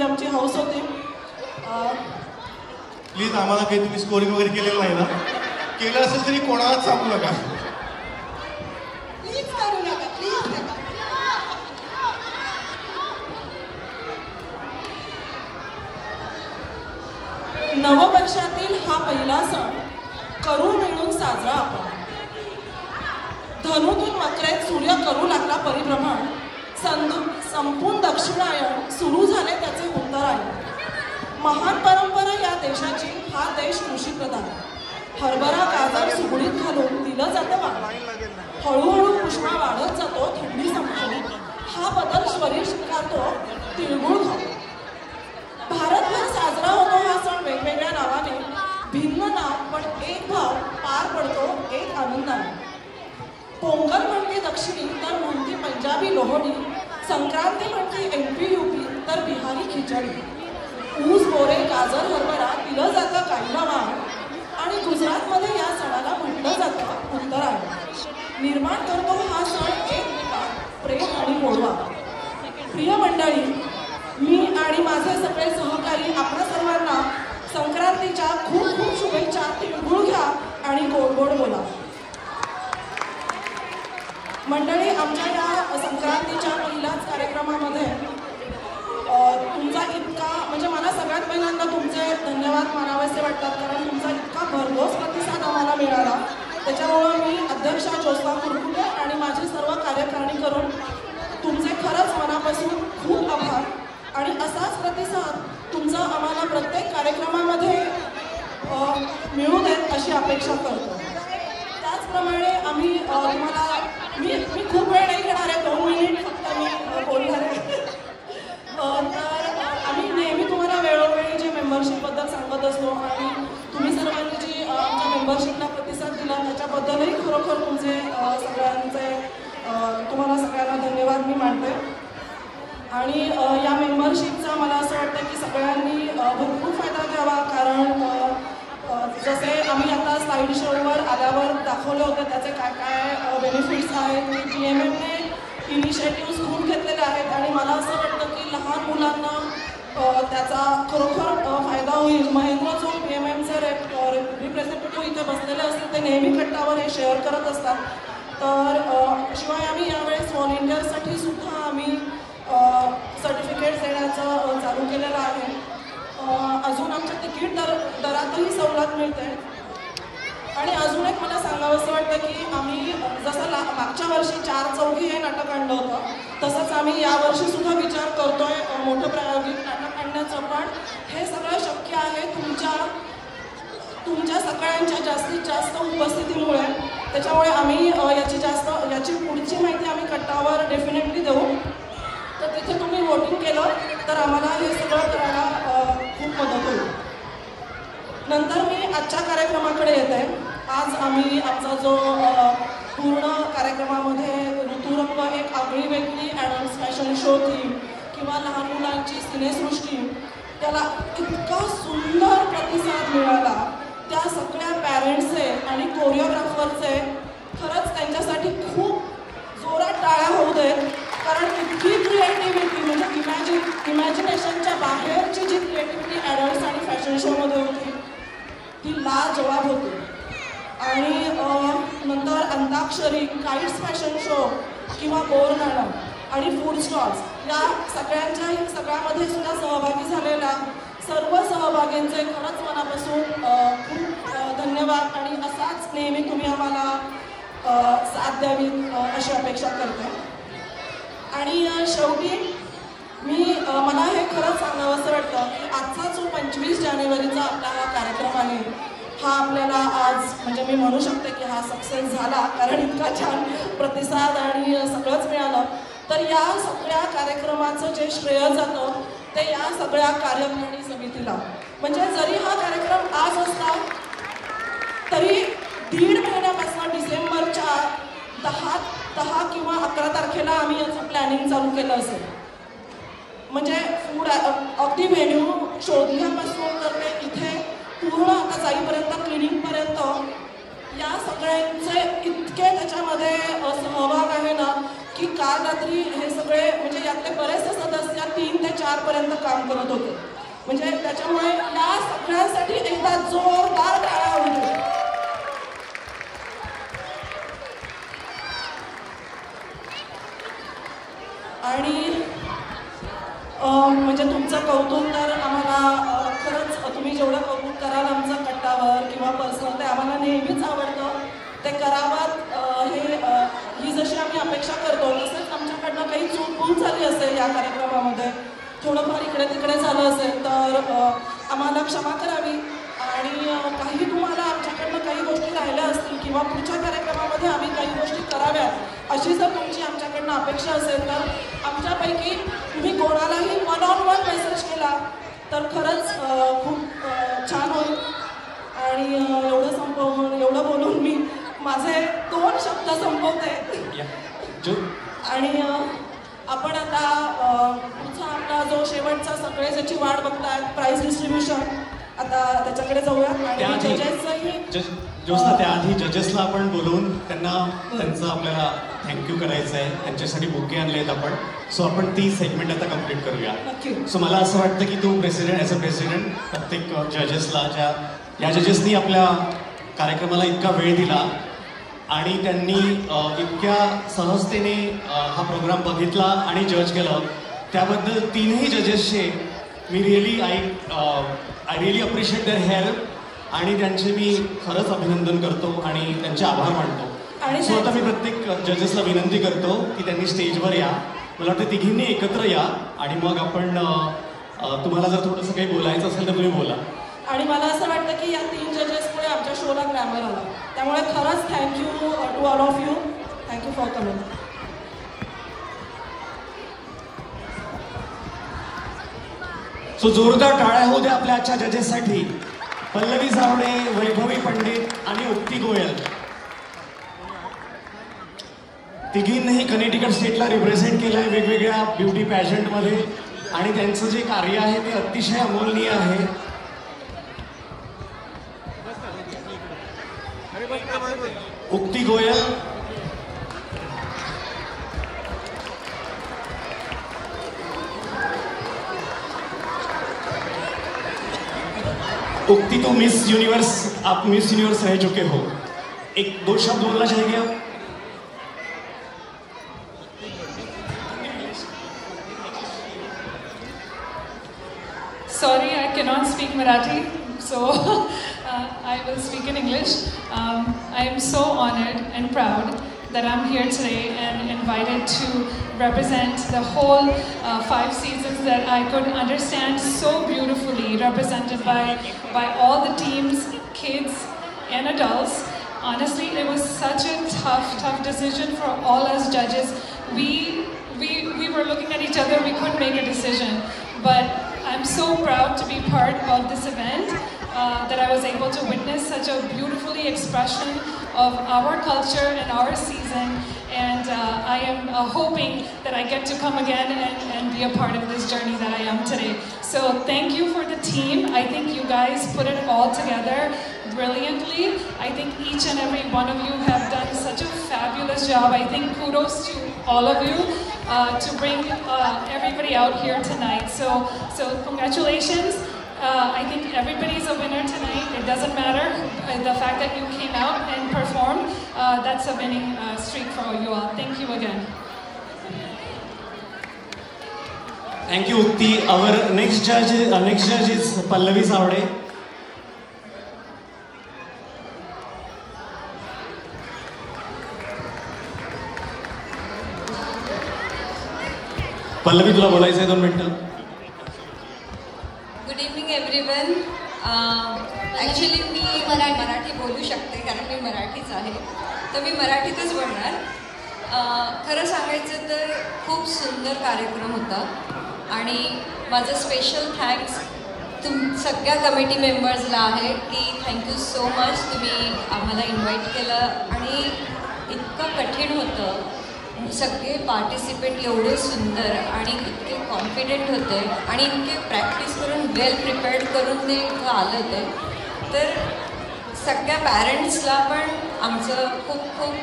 ती आमची हाऊस होती. प्लीज आम्हाला काही तुम्ही स्कोरिंग वगैरे केलेलं नाही ना? केलं असेल तरी कोणालाच सांगू नका. प्लीज करू नका, प्लीज नका. नववर्षातील हा पहिला सण करू मिळून साजरा आपण. धनुतून मकरेत सूर्य करू लागला परिभ्रमण, संपून दक्षिणायन सुरू झाले त्याचे उत्तरायण. महान परंपरा या देशाची, हा देश कृषीप्रधान. हरभरा गाजर सुगडीत घालून दिलं जातं वाण. हळूहळू उष्मा वाढत जातो, थंडी संपतो. हा बदल शरीर स्वीकारतो, तिळगुळ खातो. भारतभर साजरा होतो हा सण वेगवेगळ्या नावाने. भिन्न नाव पण एक भाव पार पडतो एक आनंदाने. पोंगल म्हणते दक्षिणी तर म्हणते पंजाबी लोहडी. संक्रांती म्हणते MP UP तर बिहारी खिचडी. ऊस बोरे गाजर हरभरा दिलं जातं काहींना वाण. आणि गुजरातमध्ये या सणाला म्हटलं जातं उत्तरायण. निर्माण करतो हा सण एक प्रेम आणि गोडवा. प्रिय मंडळी, मी आणि माझे सगळे सहकारी आपल्या सर्वांना संक्रांतीच्या खूप खूप शुभेच्छा. तिळगुळ घ्या आणि गोड गोड बोला. मंडळी, आमच्या या संक्रांतीच्या पहिल्याच कार्यक्रमामध्ये तुमचा इतका, म्हणजे मला सगळ्यात पहिल्यांदा तुमचे धन्यवाद मानावेसे वाटतात, कारण तुमचा इतका भरघोस प्रतिसाद आम्हाला मिळाला. त्याच्यामुळं मी अध्यक्षा ज्योत्स्ना कुरकुटे आणि माझे सर्व कार्यकारिणी करून तुमचे खरंच मनापासून खूप आभार. आणि असाच प्रतिसाद तुमचा आम्हाला प्रत्येक कार्यक्रमामध्ये मिळू देत अशी अपेक्षा करतो. त्याचप्रमाणे आम्ही तुम्हाला, मी खूप वेळ नाही घेणार आहे, 2 मिनिट फक्त मी बोलणार आहे. तर आम्ही नेहमी तुम्हाला वेळोवेळी जे मेंबरशिपबद्दल सांगत असतो आणि तुम्ही सर्वांनी जी आमच्या मेंबरशिपला प्रतिसाद दिला त्याच्याबद्दलही खरोखर तुमचे सगळ्यांचे तुम्हाला सगळ्यांना धन्यवाद मी मानते. आणि या मेंबरशिपचा मला असं वाटतं की सगळ्यांनी भरपूर फायदा घ्यावा, कारण जसे आम्ही आता स्लाईड शोवर आल्यावर दाखवले होते त्याचे काय काय बेनिफिट्स आहेत. PMMने इनिशिएटिव्स खूप घेतलेले आहेत आणि मला असं वाटतं की लहान मुलांना त्याचा खरोखर फायदा होईल. महेंद्र जो PMMचे रिप्रेझेंटेटिव्ह इथे बसलेले असतील ते नेहमी कट्टावर हे शेअर करत असतात. तर शिवाय आम्ही यावेळेस व्हॉलेंटिअर्ससाठी सुद्धा आम्ही सर्टिफिकेट देण्याचं चालू केलेलं आहे. अजून आमच्या तिकीट दरातही सवलत मिळते. आणि अजून एक मला सांगावंसं वाटतं की आम्ही जसं मागच्या वर्षी 4 चौघी हे नाटक आणलं होतं, तसंच आम्ही यावर्षी सुद्धा विचार करतोय मोठं प्रायोगिक नाटक आणण्याचं. पण हे सगळं शक्य आहे तुमच्या सगळ्यांच्या जास्तीत जास्त उपस्थितीमुळे. त्याच्यामुळे आम्ही याची पुढची माहिती आम्ही कट्टावर डेफिनेटली देऊ. तर तिथे तुम्ही वोटिंग केलं तर आम्हाला हे सगळं करायला खूप मदत होईल. नंतर मी आजच्या कार्यक्रमाकडे येते. आज आम्ही आमचा जो पूर्ण कार्यक्रमामध्ये ऋतुरंग एक आगळी वेगळी ॲडल्ट फॅशन शो थीम किंवा लहान मुलांची सिनेसृष्टी, त्याला इतका सुंदर प्रतिसाद मिळाला. त्या सगळ्या पॅरेंट्सचे आणि कोरिओग्राफरचे खरंच त्यांच्यासाठी खूप जोरात टाळ्या होऊ देत, कारण इतकी क्रिएटिव्हिटी, म्हणजे इमॅजिनेशनच्या बाहेरची जी क्रिएटिव्हिटी ॲडल्ट्स आणि फॅशन शोमध्ये होती ती लाजवाब होती. आणि नंतर अंताक्षरी, काईट्स फॅशन शो किंवा बोर गाणं आणि फूड स्टॉल्स या सगळ्यामध्ये सुद्धा सहभागी झालेल्या सर्व सहभागींचे खरंच मनापासून खूप धन्यवाद. आणि असाच नेहमी तुम्ही आम्हाला साथ द्यावी अशी अपेक्षा करते. आणि शेवटी मला हे खरंच सांगावंसं वाटतं की आजचा जो 25 जानेवारीचा आपला हा कार्यक्रम आहे हा आपल्याला आज, म्हणजे मी म्हणू शकते की हा सक्सेस झाला, कारण इतका छान प्रतिसाद आणि सगळंच मिळालं. तर या सगळ्या कार्यक्रमाचं जे श्रेय जातं ते या सगळ्या कार्यकारिणी समितीला. म्हणजे जरी हा कार्यक्रम आज असला तरी 1.5 महिन्यापासून डिसेंबरच्या 10 किंवा 11 तारखेला आम्ही याचं प्लॅनिंग चालू केलं असेल. म्हणजे फूड अगदी व्हेन्यू शोधण्यापासून तर ते इथे पूर्ण आता जाईपर्यंत क्लिनिकपर्यंत या सगळ्यांचे इतके त्याच्यामध्ये सहभाग आहे ना की काल रात्री हे सगळे, म्हणजे यातले बरेचसे सदस्य 3 ते 4 4पर्यंत काम करत होते. म्हणजे त्याच्यामुळे या सगळ्यांसाठी एकदा जोरदार टाळ्या होऊ दे. आणि म्हणजे तुमचं कौतुक तर आम्हाला खरंच तुम्ही जेवढं कौतुक कराल आमचं कट्टावर किंवा पर्सनल ते आम्हाला नेहमीच आवडतं. ते करावं ही जशी आम्ही अपेक्षा करतो तसंच आमच्याकडनं काही चूक झाली असेल या कार्यक्रमामध्ये, थोडंफार इकडे तिकडे झालं असेल तर आम्हाला क्षमा करावी. आणि काही तुम्हाला आमच्याकडनं काही गोष्टी राहिल्या असतील किंवा पुढच्या कार्यक्रमामध्ये आम्ही काही गोष्टी कराव्यात अशी जर तुमची आमच्याकडनं अपेक्षा असेल तर आमच्यापैकी तुम्ही कोणालाही 1-on-1 मेसेज केला तर खरंच खूप छान होईल. आणि एवढं बोलून मी माझे 2 शब्द संपवते. आणि आपण आता पुढचा आपला जो शेवटचा सगळे ज्याची वाट बघतायत प्राइस डिस्ट्रीब्युशन, आता त्याच्याकडे जाऊया. आणि ज्योत्स्ना, त्याआधी जजेसला आपण बोलवून त्यांचं आपल्याला थँक्यू करायचं आहे. त्यांच्यासाठी बुके आणलेत आपण. सो आपण ती सेगमेंट आता कम्प्लीट करूया. सो मला असं वाटतं की तू ॲज अ प्रेसिडेंट प्रत्येक जजेसला या जजेसनी आपल्या कार्यक्रमाला इतका वेळ दिला आणि त्यांनी इतक्या सहजतेने हा प्रोग्राम बघितला आणि जज केलं, त्याबद्दल 3ही जजेसचे मी I really appreciate their help आणि त्यांचे मी खरंच अभिनंदन करतो आणि त्यांचे आभार मानतो. सो आता मी प्रत्येक जजेसला विनंती करतो की त्यांनी स्टेजवर या. मला वाटतं तिघींनी एकत्र या आणि मग आपण तुम्हाला जर थोडंसं काही बोलायचं असेल तर तुम्ही बोला. आणि मला असं वाटतं की या 3 जजेसमुळे आमच्या शोला ग्लॅमर आला. त्यामुळे खरंच thank you to all of you. Thank you for coming. So जोरदार टाळ्या होऊ द्या आपल्या आजच्या जजेससाठी. पल्लवी सावडे, वैभवी पंडित आणि उक्ती गोयल, तिघींनीही कनेटिकट स्टेटला रिप्रेझेंट केलं आहे वेगवेगळ्या ब्युटी पॅजंटमध्ये आणि त्यांचं जे कार्य आहे ते अतिशय अमूल्य आहे. उक्ती गोयल, उक्ती, तो मिस यूनिवर्स, आप मिस यूनिवर्स रह चुके हो. 1-2 शब्द बोलना चाहेंगे आप? Sorry, I cannot speak Marathi, so I will speak in English. I am so honored and proud that I'm here today and invited to represent the whole 5 seasons that I could understand so beautifully, represented by all the teams, kids and adults. Honestly, it was such a tough decision for all us judges. We were looking at each other, we couldn't make a decision, but I'm so proud to be part of this event, that I was able to witness such a beautifully expression of our culture and our season, and I am hoping that I get to come again and be a part of this journey that I am today. So thank you for the team. I think you guys put it all together brilliantly. I think each and every one of you have done such a fabulous job. I think kudos to all of you to bring everybody out here tonight. So congratulations. I think everybody's a winner tonight. It doesn't matter. The fact that you came out and performed, that's a winning streak for you all. Thank you again. Thank you, Ukti. Our next judge is Pallavi Savde. Pallavi, तुला बोलायचं आहे 2 मिनिटं. Good evening everyone. Actually मी मराठी बोलू शकते कारण मी मराठीच आहे, तर मी मराठीतच बोलणार. खरं सांगायचं तर खूप सुंदर कार्यक्रम होता आणि माझं स्पेशल थँक्स सगळ्या कमिटी मेंबर्सला आहे की थँक्यू सो मच. तुम्ही आम्हाला इन्व्हाइट केलं आणि इतकं कठीण होतं. सगळे पार्टिसिपेंट एवढे सुंदर आणि इतके कॉन्फिडेंट होते आणि इतके प्रॅक्टिस करून वेल प्रिपेअर्ड करून ते इथं आलं ते. तर सगळ्या पॅरेंट्सला पण आमचं खूप खूप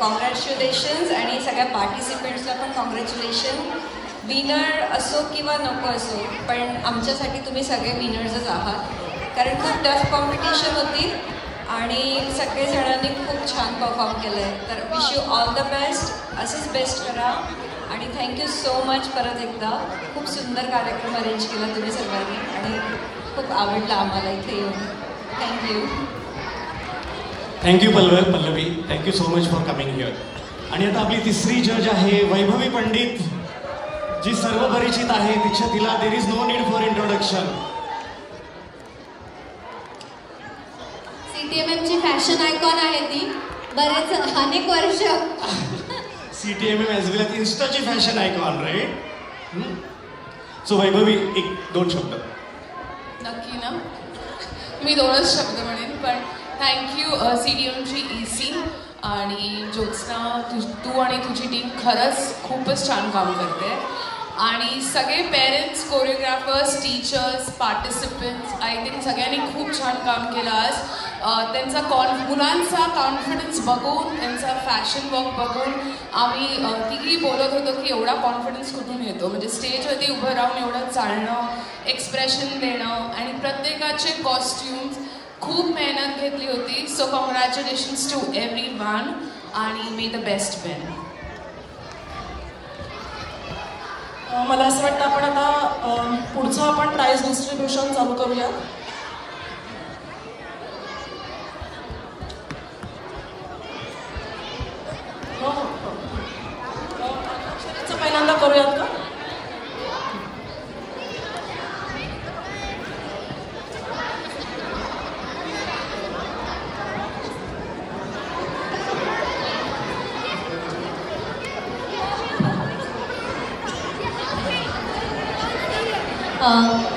कॉंग्रॅच्युलेशन्स आणि सगळ्या पार्टिसिपेंट्सला पण कॉंग्रॅच्युलेशन. विनर असो किंवा नको असो, पण आमच्यासाठी तुम्ही सगळे विनर्सच आहात, कारण खूप टफ कॉम्पिटिशन होती आणि सगळेजणांनी खूप छान परफॉर्म केलं आहे. तर wish you all the best, असंच बेस्ट करा आणि थँक्यू सो मच. परत एकदा खूप सुंदर कार्यक्रम अरेंज केला तुम्ही सर्वांनी आणि खूप आवडला आम्हाला इथे येऊन. Thank you. Thank you Pallavi, thank you so much for coming here. आणि आता आपली तिसरी जज आहे वैभवी पंडित, जी सर्व परिचित आहे. तिला there is no need for introduction. CTMMची फॅशन आयकॉन आहे ती, बरेच अनेक वर्ष. CTMM ॲज वेल एज इन्स्टाची fashion icon, right? So Vaibhavi, 1-2 शब्द. नक्की ना, मी 2च शब्द म्हणेन, पण थँक्यू CTMMची EC आणि ज्योत्स्ना, तू आणि तुझी टीम खरंच खूपच छान काम करते. आणि सगळे parents, choreographers, teachers, participants, I think सगळ्यांनी खूप छान काम केलं आज. त्यांचा मुलांचा कॉन्फिडन्स बघून, त्यांचा फॅशन वर्क बघून आम्ही तिघी बोलत होतो की एवढा कॉन्फिडन्स कुठून येतो, म्हणजे स्टेजवरती उभं राहून एवढं चालणं, एक्सप्रेशन देणं आणि प्रत्येकाचे कॉस्ट्युम्स, खूप मेहनत घेतली होती. सो कॉंग्रॅच्युलेशन्स टू एव्हरीवन आणि मे द बेस्ट विन. मला असं वाटतं आपण आता पुढचं आपण प्राइज डिस्ट्रीब्युशन चालू करूया. पहिल्यांदा करूयात का?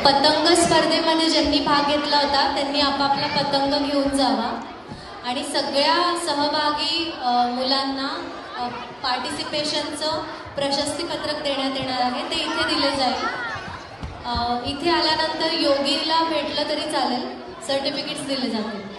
पतंग स्पर्धेमध्ये ज्यांनी भाग घेतला होता त्यांनी आपापला पतंग घेऊन जावा आणि सगळ्या सहभागी मुलांना पार्टिसिपेशनचं प्रशस्तीपत्रक देण्यात येणार आहे, ते इथे दिले जाईल. इथे आल्यानंतर योगीला भेटलं तरी चालेल, सर्टिफिकेट्स दिले जातील.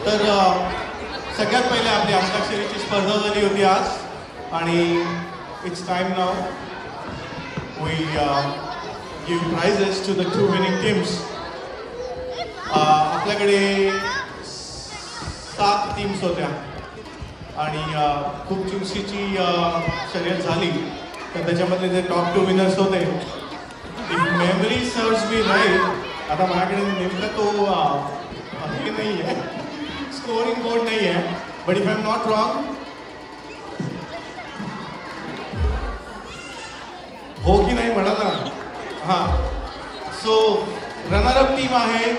तर सगळ्यात पहिले आपली अंताक्षरीची स्पर्धा झाली होती आज आणि it's time now we give prizes to the 2 winning teams. आपल्याकडे 7 टीम्स होत्या आणि खूप चुरशीची शर्यत झाली, तर त्याच्यामधले जे टॉप 2 विनर्स होते, if memory serves me right, आता माझ्याकडे नेमका तो हे नाही आहे, स्कोरिंग बोर्ड नहीं है, but if I am not wrong, हो की नाही म्हणा ना. हां, सो रनर अप टीम आहे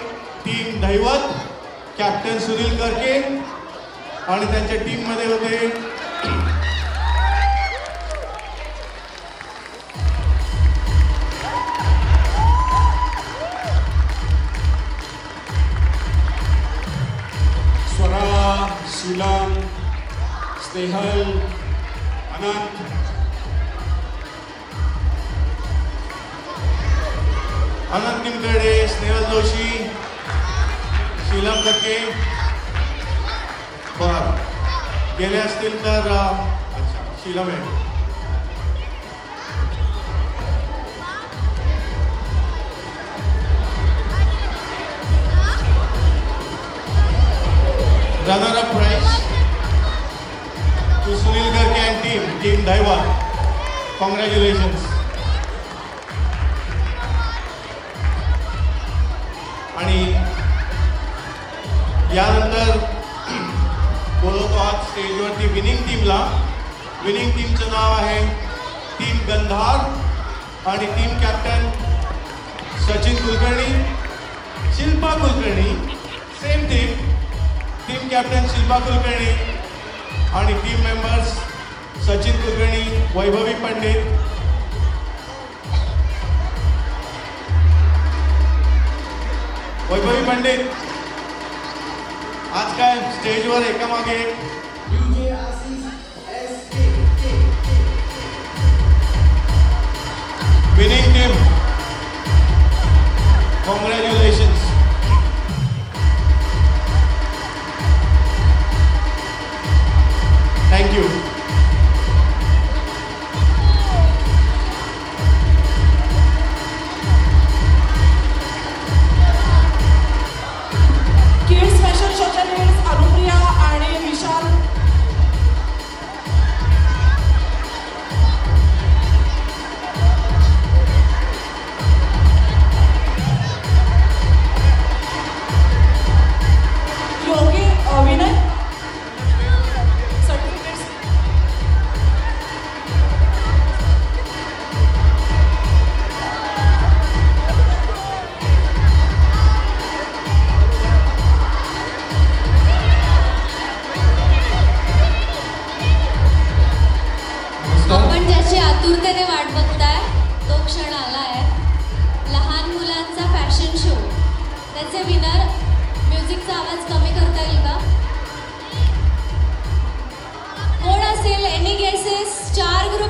टीम दैवत, कॅप्टन सुनील करके आणि त्यांच्या टीममध्ये होते शीलम, स्नेहल, अनंत. अनंत निमगडे, स्नेहल जोशी, शीलम करके. बरं, गेले असतील तर अच्छा Sheela ma'am. Runner-up prize to Sunil Garke and team Daiwa. Congratulations. आणि यानंतर बोलवतो आज स्टेजवरती विनिंग टीमला. विनिंग टीमचं नाव आहे टीम गंधार आणि team captain Sachin Kulkarni, Shilpa Kulkarni. Same team captain Shilpa Kulkarni आणि टीम मेंबर्स सचिन कुलकर्णी, वैभवी पंडित. वैभवी पंडित आज काय स्टेजवर एकामागे एक. Winning team, congratulations. Thank you. Kids fashion शोच्या लीड्स अनुप्रिया आणि विशाल. योगी विनय आतुरतेने वाट बघताय तो क्षण आला आहे. लहान मुलांचा फॅशन शो, त्याचे विनर. म्युझिकचा आवाज कमी करता येईल का? कोण असेल? Any guesses? 4 ग्रुप